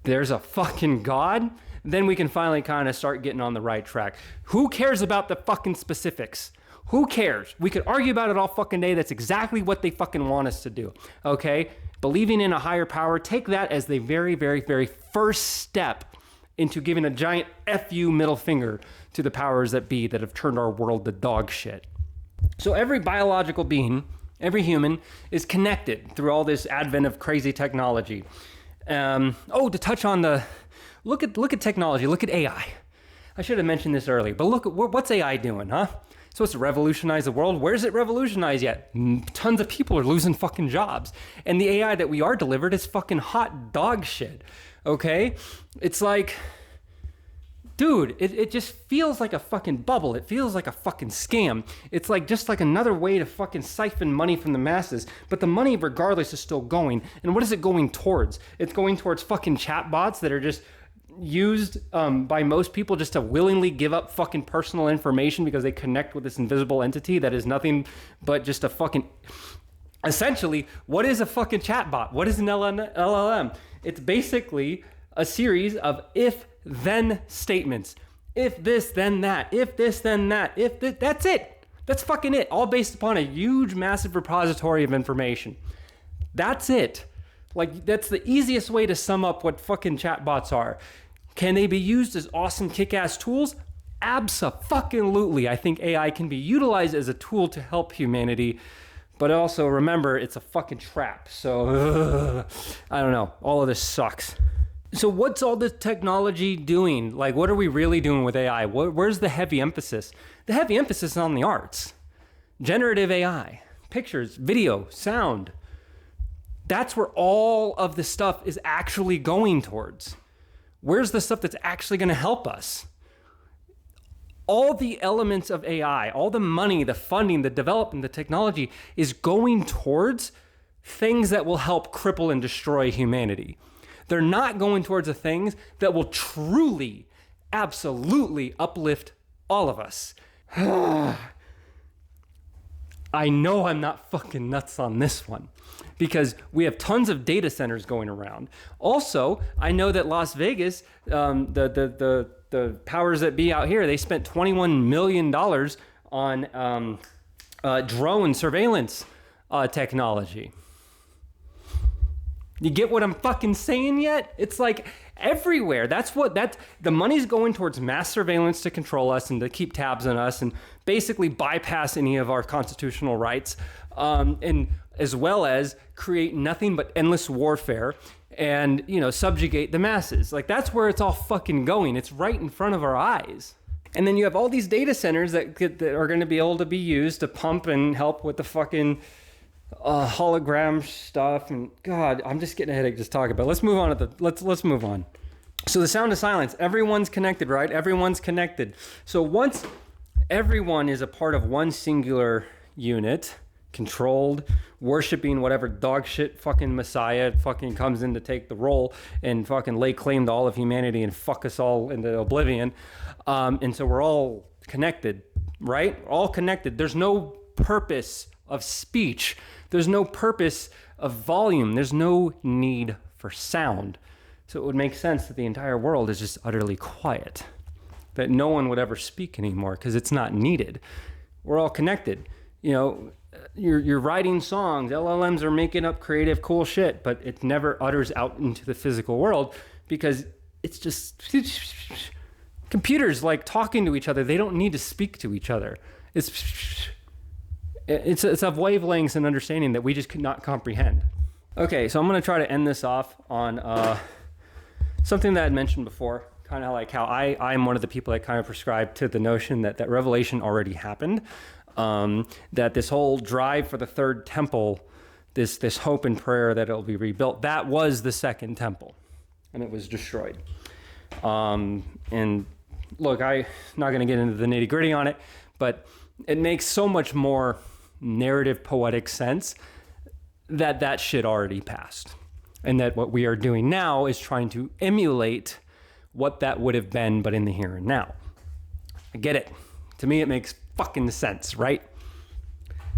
there's a fucking God, then we can finally kind of start getting on the right track. Who cares about the fucking specifics? Who cares? We could argue about it all fucking day. That's exactly what they fucking want us to do. Okay? Believing in a higher power, take that as the very, very, very first step into giving a giant FU middle finger to the powers that be that have turned our world to dog shit. So every biological being, every human, is connected through all this advent of crazy technology. To touch on look at technology, look at AI. I should have mentioned this earlier, but look at what's AI doing, huh? So it's revolutionized the world. Where's it revolutionized yet? Tons of people are losing fucking jobs. And the AI that we are delivered is fucking hot dog shit, okay? It's like, dude, it just feels like a fucking bubble. It feels like a fucking scam. It's like just like another way to fucking siphon money from the masses. But the money, regardless, is still going. And what is it going towards? It's going towards fucking chatbots that are just used by most people just to willingly give up fucking personal information because they connect with this invisible entity that is nothing but just a fucking... Essentially, what is a fucking chatbot? What is an LLM? It's basically a series of if-then statements. If this, then that. If this, then that. If this, that's it. That's fucking it. All based upon a huge, massive repository of information. That's it. Like, that's the easiest way to sum up what fucking chatbots are. Can they be used as awesome kick-ass tools? Abso-fucking-lutely. I think AI can be utilized as a tool to help humanity, but also remember, it's a fucking trap. So, I don't know. All of this sucks. So what's all this technology doing? Like, what are we really doing with AI? Where's the heavy emphasis? The heavy emphasis is on the arts. Generative AI, pictures, video, sound. That's where all of the stuff is actually going towards. Where's the stuff that's actually going to help us? All the elements of AI, all the money, the funding, the development, the technology is going towards things that will help cripple and destroy humanity. They're not going towards the things that will truly, absolutely uplift all of us. I know I'm not fucking nuts on this one because we have tons of data centers going around. Also, I know that Las Vegas, the powers that be out here, they spent $21 million on drone surveillance technology. You get what I'm fucking saying yet? It's like everywhere. The money's going towards mass surveillance to control us and to keep tabs on us and basically bypass any of our constitutional rights, and as well as create nothing but endless warfare and, subjugate the masses. Like, that's where it's all fucking going. It's right in front of our eyes. And then you have all these data centers that are going to be able to be used to pump and help with the fucking hologram stuff. And God, I'm just getting a headache just talking about it. Let's move on let's move on. So the sound of silence, everyone's connected, right? Everyone's connected. So once everyone is a part of one singular unit, controlled, worshiping whatever dog shit fucking messiah fucking comes in to take the role and fucking lay claim to all of humanity and fuck us all into oblivion. And so we're all connected, right? All connected. There's no purpose of speech. There's no purpose of volume. There's no need for sound. So it would make sense that the entire world is just utterly quiet, that no one would ever speak anymore because it's not needed. We're all connected. You're writing songs, LLMs are making up creative, cool shit, but it never utters out into the physical world because it's just computers like talking to each other. They don't need to speak to each other. It's of wavelengths and understanding that we just could not comprehend. Okay, so I'm going to try to end this off on something that I had mentioned before, kind of like how I'm one of the people that kind of prescribe to the notion that revelation already happened. That this whole drive for the third temple, this hope and prayer that it'll be rebuilt, that was the second temple, and it was destroyed. And look, I'm not going to get into the nitty gritty on it, but it makes so much more narrative poetic sense that shit already passed. And that what we are doing now is trying to emulate what that would have been, but in the here and now. I get it. To me, it makes fucking sense, right?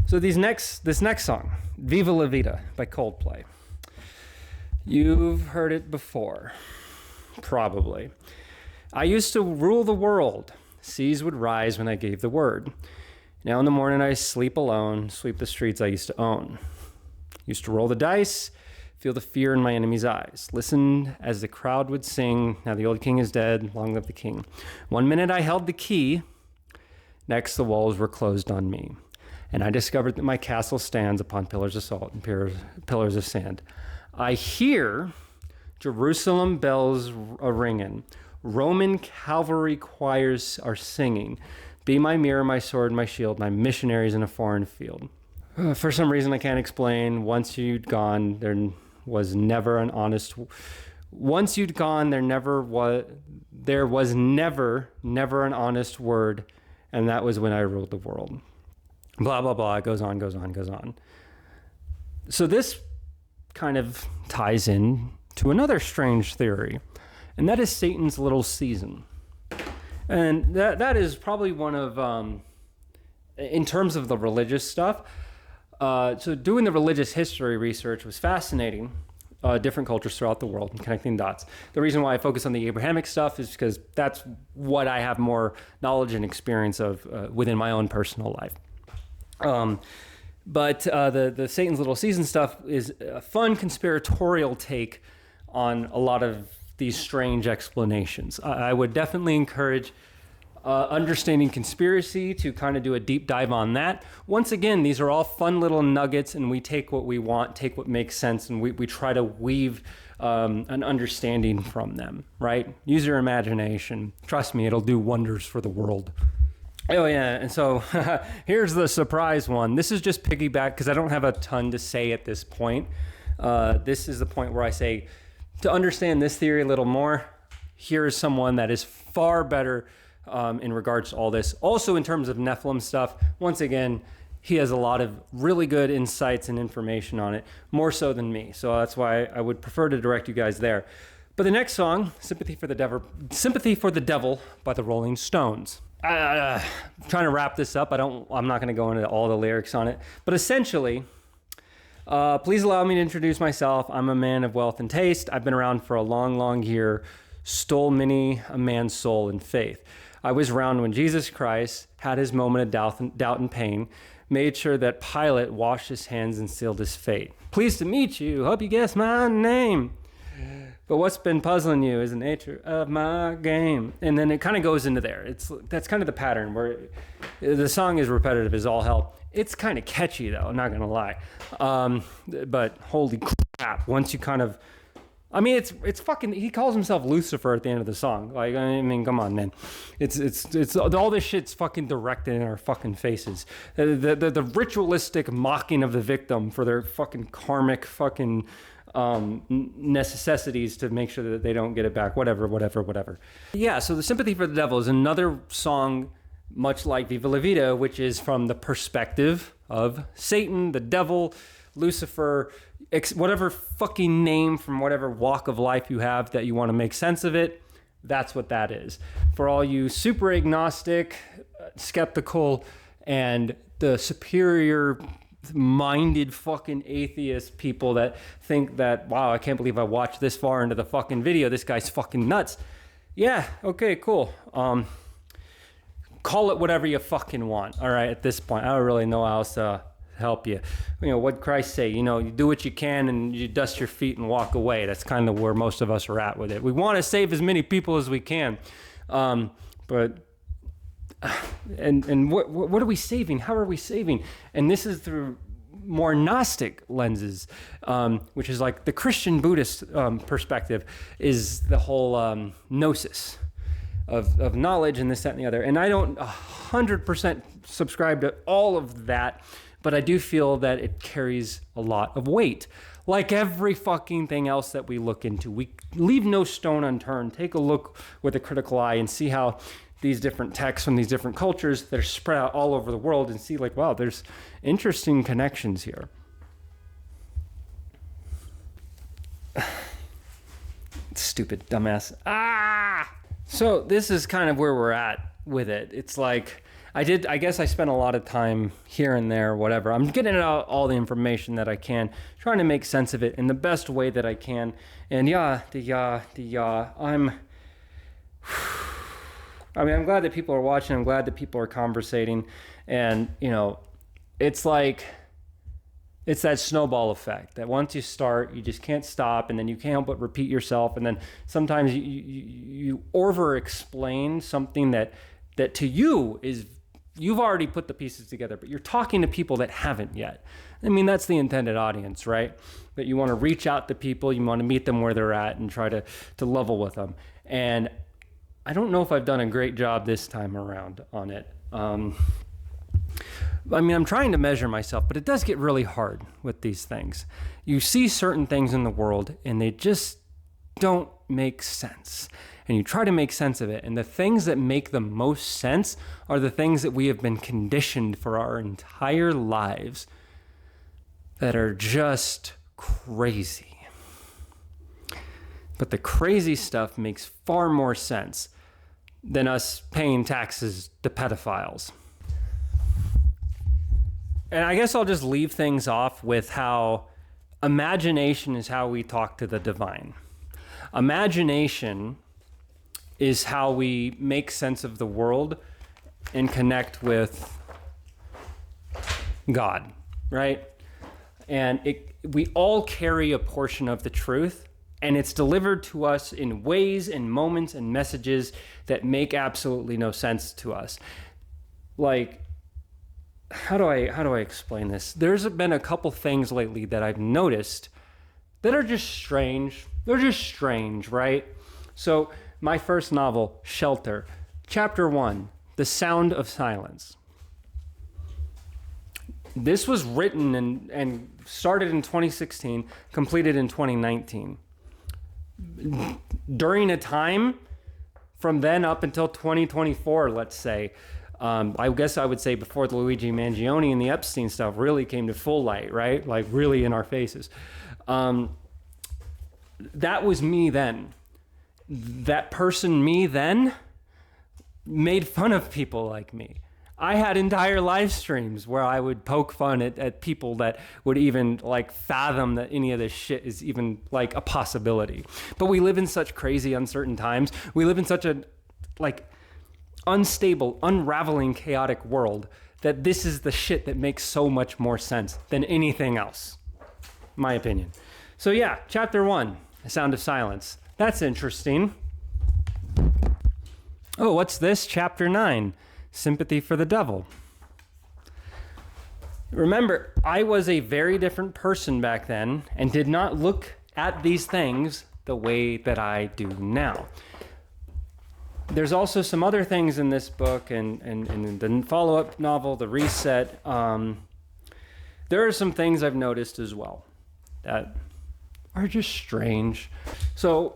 So this next song, Viva La Vida by Coldplay. You've heard it before, probably. I used to rule the world. Seas would rise when I gave the word. Now in the morning I sleep alone, sweep the streets I used to own. Used to roll the dice, feel the fear in my enemy's eyes. Listen as the crowd would sing, now the old king is dead, long live the king. 1 minute I held the key, next the walls were closed on me. And I discovered that my castle stands upon pillars of salt and pillars of sand. I hear Jerusalem bells a-ringing. Roman cavalry choirs are singing. Be my mirror, my sword, my shield, my missionaries in a foreign field. For some reason I can't explain, once you'd gone, there was never an honest... Once you'd gone, there was never an honest word, and that was when I ruled the world. Blah, blah, blah, it goes on, goes on, goes on. So this kind of ties in to another strange theory, and that is Satan's little season. And that is probably one of, in terms of the religious stuff, so doing the religious history research was fascinating, different cultures throughout the world and connecting dots. The reason why I focus on the Abrahamic stuff is because that's what I have more knowledge and experience of within my own personal life. But the Satan's little season stuff is a fun conspiratorial take on a lot of these strange explanations. I would definitely encourage understanding conspiracy to kind of do a deep dive on that. Once again, these are all fun little nuggets, and we take what we want, take what makes sense, and we try to weave an understanding from them, right? Use your imagination. Trust me, it'll do wonders for the world. Oh yeah, and so here's the surprise one. This is just piggyback because I don't have a ton to say at this point. This is the point where I say, to understand this theory a little more, here is someone that is far better in regards to all this. Also in terms of Nephilim stuff, once again, he has a lot of really good insights and information on it, more so than me. So that's why I would prefer to direct you guys there. But the next song, Sympathy for the Devil by the Rolling Stones. Trying to wrap this up. I'm not going to go into all the lyrics on it, but essentially, please allow me to introduce myself. I'm a man of wealth and taste. I've been around for a long, long year, stole many a man's soul and faith. I was around when Jesus Christ had his moment of doubt and pain, made sure that Pilate washed his hands and sealed his fate. Pleased to meet you. Hope you guess my name. But what's been puzzling you is the nature of my game. And then it kind of goes into there. That's kind of the pattern where the song is repetitive as all hell. It's kind of catchy though, I'm not gonna lie. But holy crap, once you kind of, I mean, it's fucking, he calls himself Lucifer at the end of the song. Like, I mean, come on, man. It's all this shit's fucking directed in our fucking faces. The ritualistic mocking of the victim for their fucking karmic fucking necessities to make sure that they don't get it back, whatever. Yeah, so the Sympathy for the Devil is another song much like Viva La Vida, which is from the perspective of Satan, the devil, Lucifer, whatever fucking name from whatever walk of life you have that you want to make sense of it, that's what that is. For all you super agnostic, skeptical, and the superior minded fucking atheist people that think that, wow, I can't believe I watched this far into the fucking video, this guy's fucking nuts. Yeah, okay, cool. Call it whatever you fucking want. All right, at this point, I don't really know how else to help you. You know, what'd Christ say? You know, you do what you can and you dust your feet and walk away. That's kind of where most of us are at with it. We want to save as many people as we can. But what are we saving? How are we saving? And this is through more Gnostic lenses, which is like the Christian Buddhist perspective, is the whole gnosis of knowledge and this, that, and the other. And I don't 100% subscribe to all of that, but I do feel that it carries a lot of weight. Like every fucking thing else that we look into, we leave no stone unturned. Take a look with a critical eye and see how these different texts from these different cultures that are spread out all over the world, and see like, wow, there's interesting connections here. Stupid dumbass. So this is kind of where we're at with it. It's like, I guess I spent a lot of time here and there, whatever. I'm getting out all the information that I can, trying to make sense of it in the best way that I can. And I'm glad that people are watching. I'm glad that people are conversating. And, you know, it's like, it's that snowball effect that once you start, you just can't stop, and then you can't help but repeat yourself. And then sometimes you over-explain something that to you is, you've already put the pieces together, but you're talking to people that haven't yet. I mean, that's the intended audience, right? That you want to reach out to people, you want to meet them where they're at and try to level with them. And I don't know if I've done a great job this time around on it. I mean, I'm trying to measure myself, but it does get really hard with these things. You see certain things in the world and they just don't make sense. And you try to make sense of it. And the things that make the most sense are the things that we have been conditioned for our entire lives that are just crazy. But the crazy stuff makes far more sense than us paying taxes to pedophiles. And I guess I'll just leave things off with how imagination is how we talk to the divine. Imagination is how we make sense of the world and connect with God, right? And we all carry a portion of the truth, and it's delivered to us in ways and moments and messages that make absolutely no sense to us. Like, how do I explain this? There's been a couple things lately that I've noticed that are just strange. They're just strange, right? So my first novel, Shelter, Chapter 1, The Sound of Silence. This was written and started in 2016, completed in 2019. During a time from then up until 2024, let's say, I guess I would say before the Luigi Mangione and the Epstein stuff really came to full light, right? Like really in our faces. That was me then. That person, me then, made fun of people like me. I had entire live streams where I would poke fun at people that would even like fathom that any of this shit is even like a possibility. But we live in such crazy, uncertain times. We live in such a like unstable, unraveling, chaotic world that this is the shit that makes so much more sense than anything else, my opinion. So yeah, chapter 1, The Sound of Silence. That's interesting. Oh, what's this? Chapter 9, Sympathy for the Devil. Remember, I was a very different person back then and did not look at these things the way that I do now. There's also some other things in this book and the follow-up novel, The Reset. There are some things I've noticed as well that are just strange. So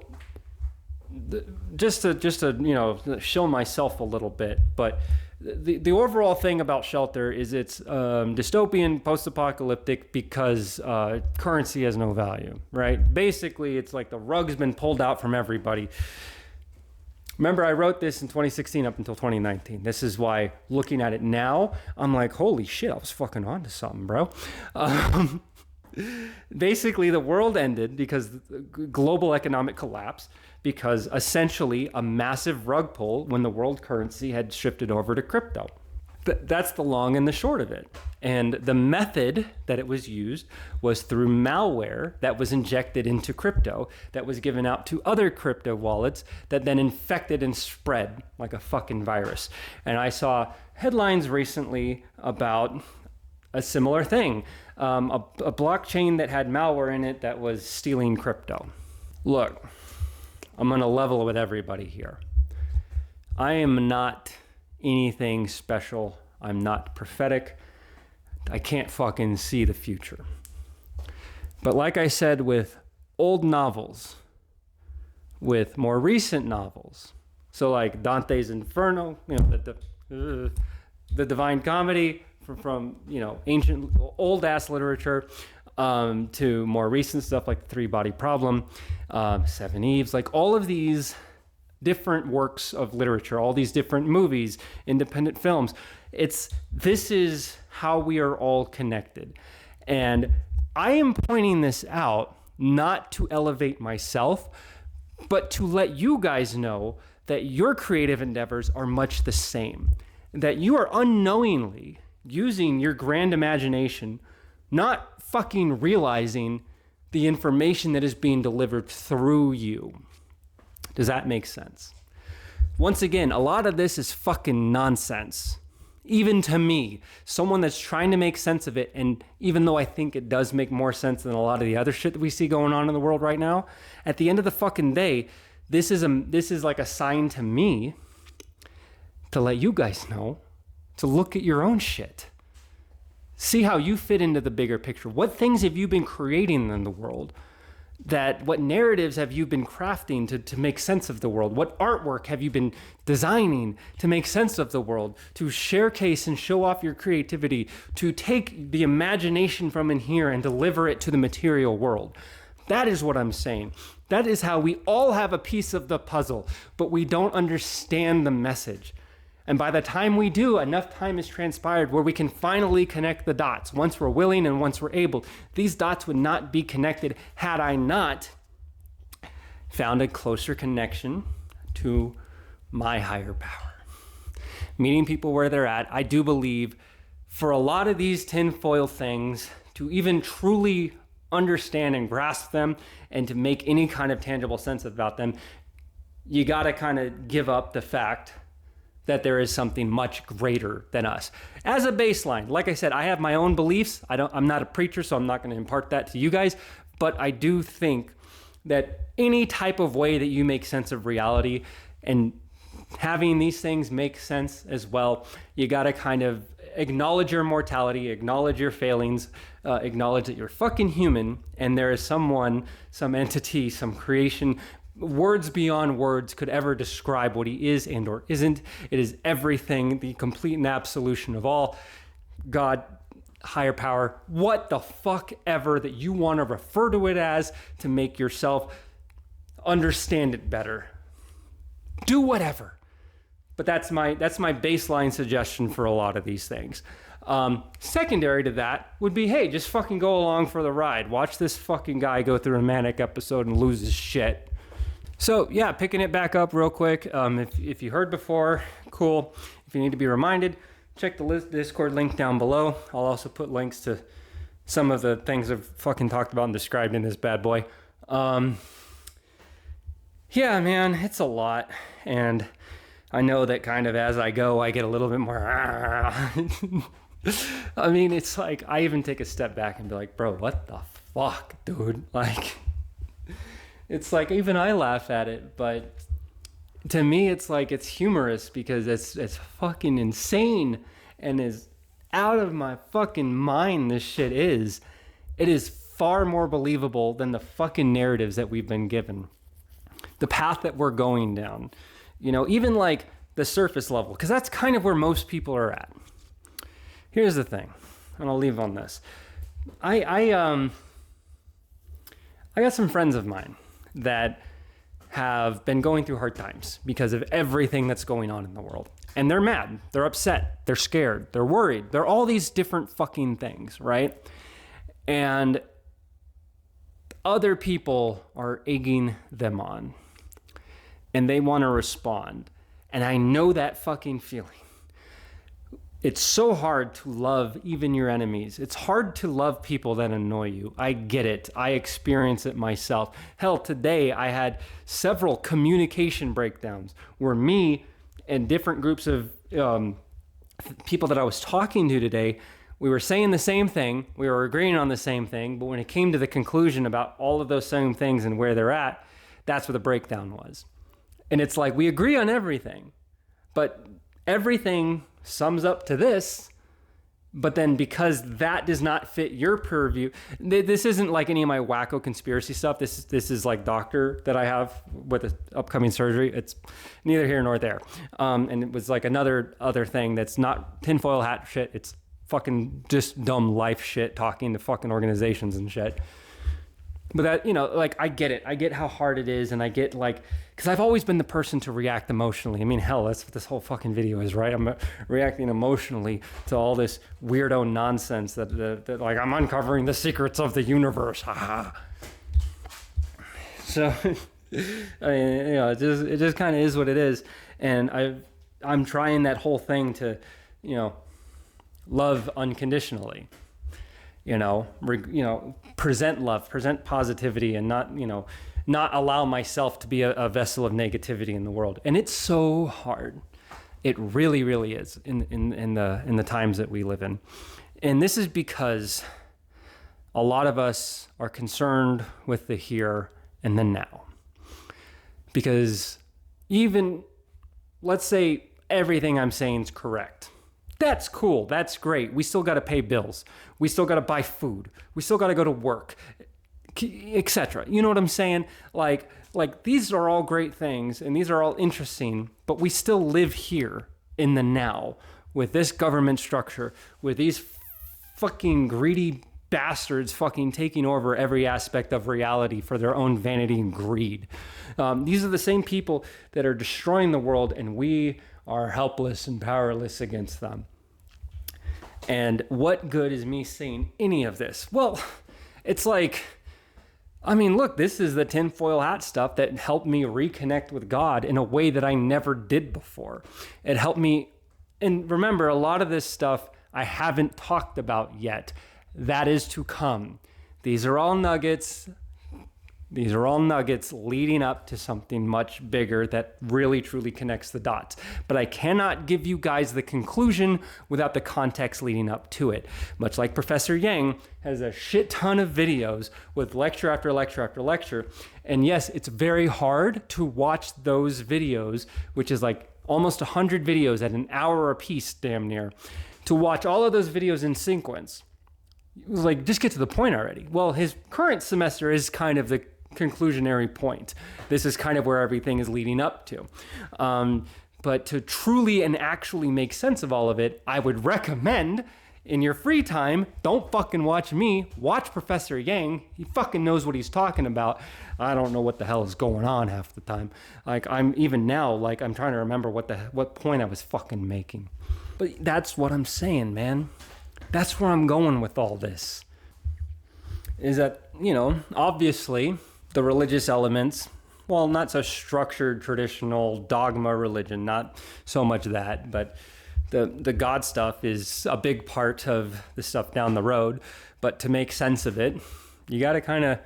just to shill myself a little bit, but the overall thing about Shelter is it's dystopian, post-apocalyptic because currency has no value, right? Basically, it's like the rug's been pulled out from everybody. Remember, I wrote this in 2016 up until 2019. This is why, looking at it now, I'm like, holy shit, I was fucking onto something, bro. Basically, the world ended because global economic collapse, because essentially a massive rug pull when the world currency had shifted over to crypto. That's the long and the short of it. And the method that it was used was through malware that was injected into crypto, that was given out to other crypto wallets that then infected and spread like a fucking virus. And I saw headlines recently about a similar thing, a blockchain that had malware in it that was stealing crypto. Look, I'm gonna level with everybody here. I am not anything special. I'm not prophetic. I can't fucking see the future. But like I said, with old novels, with more recent novels, so like Dante's Inferno, the Divine Comedy from ancient old ass literature, to more recent stuff like the Three Body Problem, Seven Eves, like all of these different works of literature, all these different movies, independent films. This is how we are all connected. And I am pointing this out not to elevate myself, but to let you guys know that your creative endeavors are much the same. That you are unknowingly using your grand imagination, not fucking realizing the information that is being delivered through you. Does that make sense? Once again, a lot of this is fucking nonsense. Even to me, someone that's trying to make sense of it, and even though I think it does make more sense than a lot of the other shit that we see going on in the world right now, at the end of the fucking day, this is like a sign to me to let you guys know to look at your own shit. See how you fit into the bigger picture. What things have you been creating in the world? What narratives have you been crafting to make sense of the world? What artwork have you been designing to make sense of the world? To showcase and show off your creativity, to take the imagination from in here and deliver it to the material world. That is what I'm saying. That is how we all have a piece of the puzzle, but we don't understand the message. And by the time we do, enough time has transpired where we can finally connect the dots. Once we're willing and once we're able. These dots would not be connected had I not found a closer connection to my higher power. Meeting people where they're at, I do believe for a lot of these tinfoil things, to even truly understand and grasp them and to make any kind of tangible sense about them, you gotta kind of give up the fact that there is something much greater than us. As a baseline, like I said, I have my own beliefs. I'm not a preacher, so I'm not gonna impart that to you guys, but I do think that any type of way that you make sense of reality and having these things make sense as well, you gotta kind of acknowledge your mortality, acknowledge your failings, acknowledge that you're fucking human and there is someone, some entity, some creation, words beyond words could ever describe what he is and or isn't. It is everything, the complete and absolution of all. God, higher power, what the fuck ever that you want to refer to it as to make yourself understand it better. Do whatever. But that's my baseline suggestion for a lot of these things. Secondary to that would be, hey, just fucking go along for the ride. Watch this fucking guy go through a manic episode and lose his shit. So yeah, picking it back up real quick. If you heard before, cool. If you need to be reminded, check the Discord link down below. I'll also put links to some of the things I've fucking talked about and described in this bad boy. Yeah, man, it's a lot. And I know that kind of as I go, I get a little bit more. I mean, it's like I even take a step back and be like, bro, what the fuck, dude? Like, it's like even I laugh at it, but to me, it's like it's humorous because it's fucking insane and is out of my fucking mind. This shit is. It is far more believable than the fucking narratives that we've been given. The path that we're going down, you know, even like the surface level, because that's kind of where most people are at. Here's the thing, and I'll leave on this. I got some friends of mine that have been going through hard times because of everything that's going on in the world. And they're mad, they're upset, they're scared, they're worried. They're all these different fucking things, right? And other people are egging them on. And they want to respond. And I know that fucking feeling. It's so hard to love even your enemies. It's hard to love people that annoy you. I get it. I experience it myself. Hell, today I had several communication breakdowns where me and different groups of people that I was talking to today, we were saying the same thing. We were agreeing on the same thing. But when it came to the conclusion about all of those same things and where they're at, that's where the breakdown was. And it's like we agree on everything, but everything sums up to this. But then because that does not fit your purview, this isn't like any of my wacko conspiracy stuff. This is like doctor that I have with the upcoming surgery. It's neither here nor there. And it was like other thing that's not tinfoil hat shit. It's fucking just dumb life shit, talking to fucking organizations and shit. But that, you know, like, I get it. I get how hard it is. And I get, like, because I've always been the person to react emotionally. I mean, hell, that's what this whole fucking video is, right? I'm reacting emotionally to all this weirdo nonsense that like, I'm uncovering the secrets of the universe. So, I mean, you know, it just kind of is what it is. And I'm trying that whole thing to, you know, love unconditionally. Present love, present positivity, and not allow myself to be a vessel of negativity in the world. And it's so hard. It really, really is in the times that we live in. And this is because a lot of us are concerned with the here and the now. Because even, let's say everything I'm saying is correct. That's cool. That's great. We still got to pay bills. We still got to buy food. We still got to go to work, etc. You know what I'm saying? Like these are all great things and these are all interesting, but we still live here in the now with this government structure, with these fucking greedy bastards fucking taking over every aspect of reality for their own vanity and greed. These are the same people that are destroying the world, and we are helpless and powerless against them. And what good is me saying any of this? Well, it's like, I mean, look, this is the tinfoil hat stuff that helped me reconnect with God in a way that I never did before. It helped me, and remember, a lot of this stuff I haven't talked about yet. That is to come. These are all nuggets. These are all nuggets leading up to something much bigger that really truly connects the dots. But I cannot give you guys the conclusion without the context leading up to it. Much like Professor Yang has a shit ton of videos with lecture after lecture after lecture. And yes, it's very hard to watch those videos, which is like almost 100 videos at an hour a piece, damn near, to watch all of those videos in sequence. It was like, just get to the point already. Well, his current semester is kind of the conclusionary point. This is kind of where everything is leading up to. But to truly and actually make sense of all of it, I would recommend in your free time, don't fucking watch me, watch Professor Yang. He fucking knows what he's talking about. I don't know what the hell is going on half the time. Like, I'm even now, like, I'm trying to remember what point I was fucking making. But that's what I'm saying, man. That's where I'm going with all this. Is that, obviously the religious elements, well, not so structured, traditional dogma religion, not so much that, but the God stuff is a big part of the stuff down the road, but to make sense of it, you got to kind of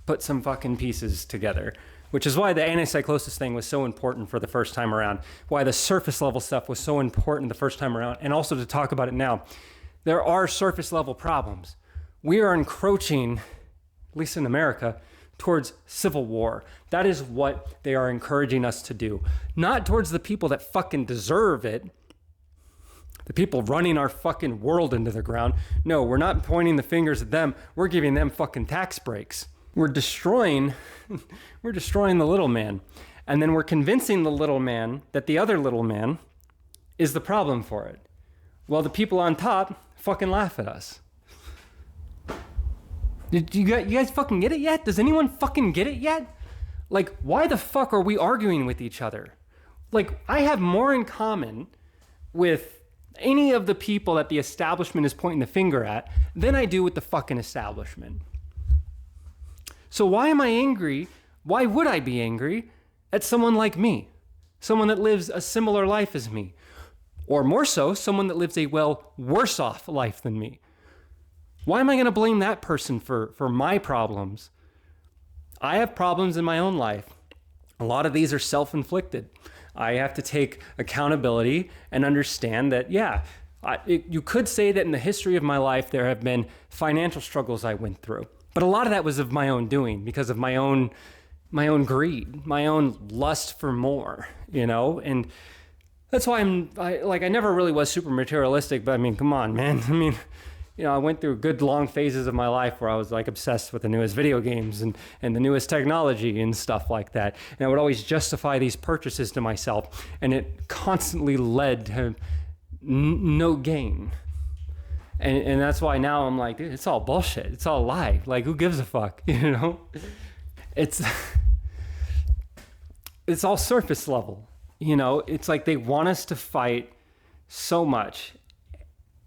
put some fucking pieces together, which is why the anti-cyclosis thing was so important for the first time around, why the surface level stuff was so important the first time around, and also to talk about it now. There are surface level problems. We are encroaching, at least in America, towards civil war. That is what they are encouraging us to do. Not towards the people that fucking deserve it, the people running our fucking world into the ground. No, we're not pointing the fingers at them. We're giving them fucking tax breaks. We're destroying the little man. And then we're convincing the little man that the other little man is the problem for it. Well, the people on top fucking laugh at us. Did you guys fucking get it yet? Does anyone fucking get it yet? Like, why the fuck are we arguing with each other? Like, I have more in common with any of the people that the establishment is pointing the finger at than I do with the fucking establishment. So why am I angry? Why would I be angry at someone like me? Someone that lives a similar life as me. Or more so, someone that lives a worse off life than me. Why am I going to blame that person for my problems? I have problems in my own life. A lot of these are self-inflicted. I have to take accountability and understand that, you could say that in the history of my life, there have been financial struggles I went through. But a lot of that was of my own doing because of my own greed, my own lust for more, and that's why I never really was super materialistic, but I mean, come on, man. I went through good long phases of my life where I was like obsessed with the newest video games and the newest technology and stuff like that. And I would always justify these purchases to myself, and it constantly led to no gain. And that's why now I'm like, dude, it's all bullshit. It's all a lie. Like, who gives a fuck? It's all surface level. It's like they want us to fight so much.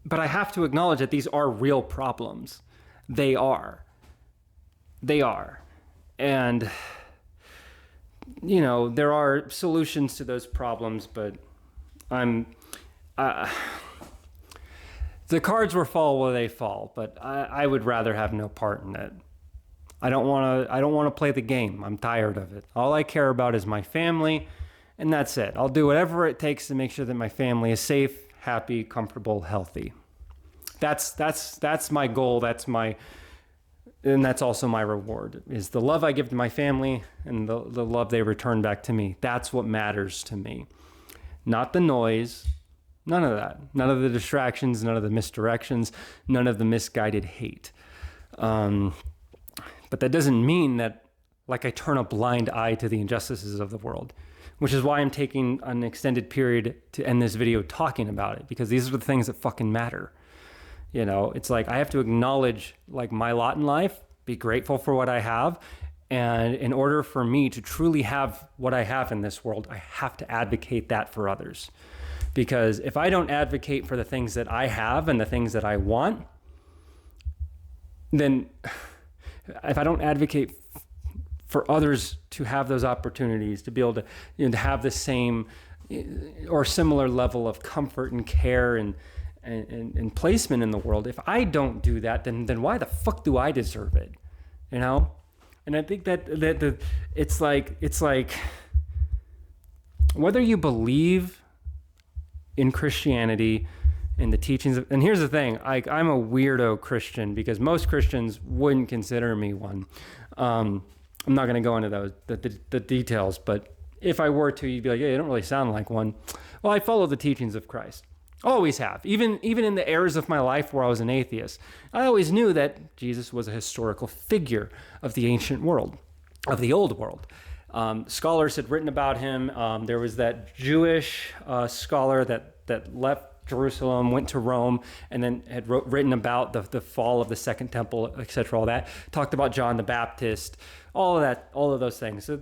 But I have to acknowledge that these are real problems. They are. And, there are solutions to those problems, but the cards will fall where they fall, but I would rather have no part in it. I don't want to play the game. I'm tired of it. All I care about is my family, and that's it. I'll do whatever it takes to make sure that my family is safe, happy, comfortable, healthy. That's my goal. And that's also my reward, is the love I give to my family and the love they return back to me. That's what matters to me. Not the noise, none of that. None of the distractions, none of the misdirections, none of the misguided hate. But that doesn't mean that I turn a blind eye to the injustices of the world, which is why I'm taking an extended period to end this video talking about it, because these are the things that fucking matter. It's like I have to acknowledge my lot in life, be grateful for what I have. And in order for me to truly have what I have in this world, I have to advocate that for others. Because if I don't advocate for the things that I have and the things that I want, then if I don't advocate for others to have those opportunities, to be able to, to have the same or similar level of comfort and care and placement in the world, if I don't do that, then why the fuck do I deserve it? And I think that it's like whether you believe in Christianity and the teachings of, and here's the thing, I'm a weirdo Christian because most Christians wouldn't consider me one. I'm not going to go into the details, but if I were to, you'd be like, yeah, you don't really sound like one. Well, I follow the teachings of Christ. Always have. Even in the eras of my life where I was an atheist, I always knew that Jesus was a historical figure of the ancient world, of the old world. Scholars had written about him. There was that Jewish scholar that left Jerusalem, went to Rome, and then had written about the fall of the Second Temple, etc. All that. Talked about John the Baptist, all of those things. So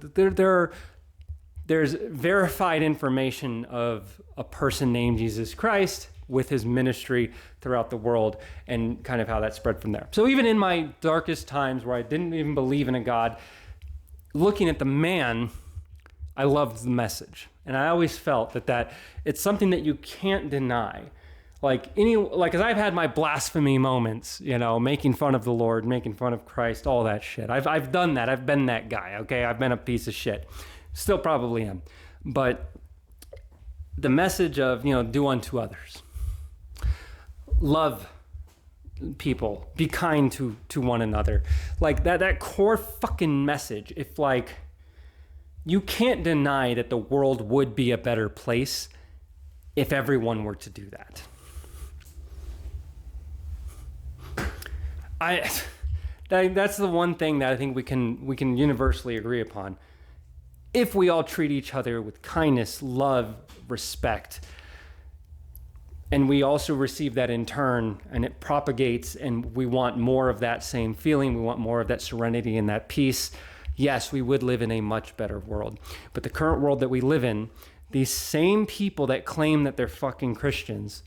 there's verified information of a person named Jesus Christ with his ministry throughout the world and kind of how that spread from there. So even in my darkest times where I didn't even believe in a God, looking at the man, I loved the message. And I always felt that it's something that you can't deny. Because I've had my blasphemy moments, making fun of the Lord, making fun of Christ, all that shit. I've done that. I've been that guy, okay? I've been a piece of shit. Still probably am. But the message of, do unto others. Love people. Be kind to one another. Like that core fucking message. If you can't deny that the world would be a better place if everyone were to do that. That's the one thing that I think we can universally agree upon. If we all treat each other with kindness, love, respect, and we also receive that in turn, and it propagates, and we want more of that same feeling, we want more of that serenity and that peace, yes, we would live in a much better world. But the current world that we live in, these same people that claim that they're fucking Christians,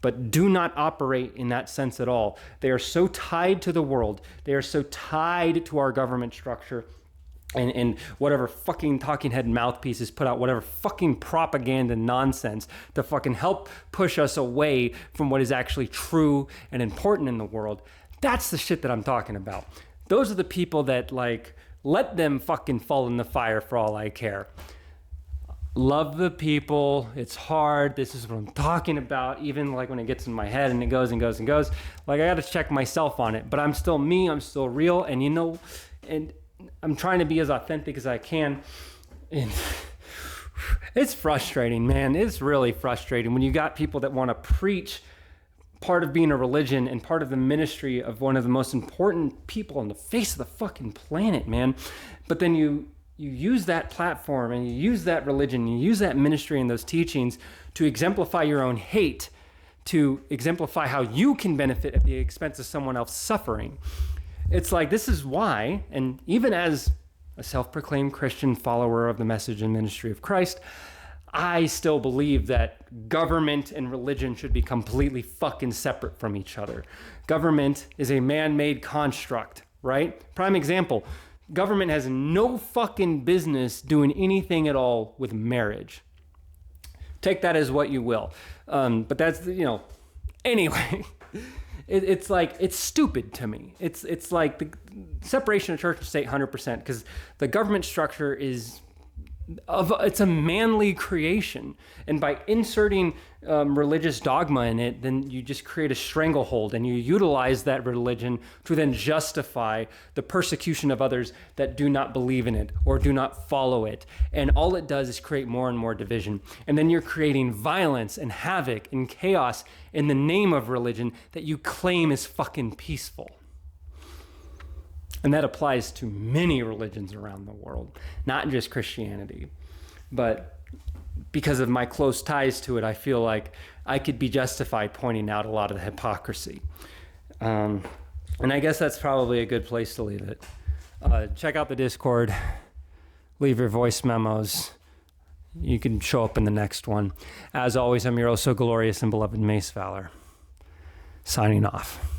but do not operate in that sense at all. They are so tied to the world. They are so tied to our government structure and whatever fucking talking head mouthpieces put out whatever fucking propaganda nonsense to fucking help push us away from what is actually true and important in the world. That's the shit that I'm talking about. Those are the people that let them fucking fall in the fire for all I care. Love the people. It's hard. This is what I'm talking about. Even when it gets in my head and it goes and goes and goes, I got to check myself on it, but I'm still me. I'm still real. And and I'm trying to be as authentic as I can. And it's frustrating, man. It's really frustrating when you got people that want to preach part of being a religion and part of the ministry of one of the most important people on the face of the fucking planet, man. But then you use that platform and you use that religion, you use that ministry and those teachings to exemplify your own hate, to exemplify how you can benefit at the expense of someone else suffering. It's this is why, and even as a self-proclaimed Christian follower of the message and ministry of Christ, I still believe that government and religion should be completely fucking separate from each other. Government is a man-made construct, right? Prime example. Government has no fucking business doing anything at all with marriage. Take that as what you will. But that's, anyway, it's stupid to me. It's like the separation of church and state 100%, because the government structure it's a manly creation. And by inserting religious dogma in it, then you just create a stranglehold and you utilize that religion to then justify the persecution of others that do not believe in it or do not follow it. And all it does is create more and more division. And then you're creating violence and havoc and chaos in the name of religion that you claim is fucking peaceful. And that applies to many religions around the world, not just Christianity. But because of my close ties to it, I feel like I could be justified pointing out a lot of the hypocrisy. And I guess that's probably a good place to leave it. Check out the Discord. Leave your voice memos. You can show up in the next one. As always, I'm your oh so glorious and beloved Mace Valor. Signing off.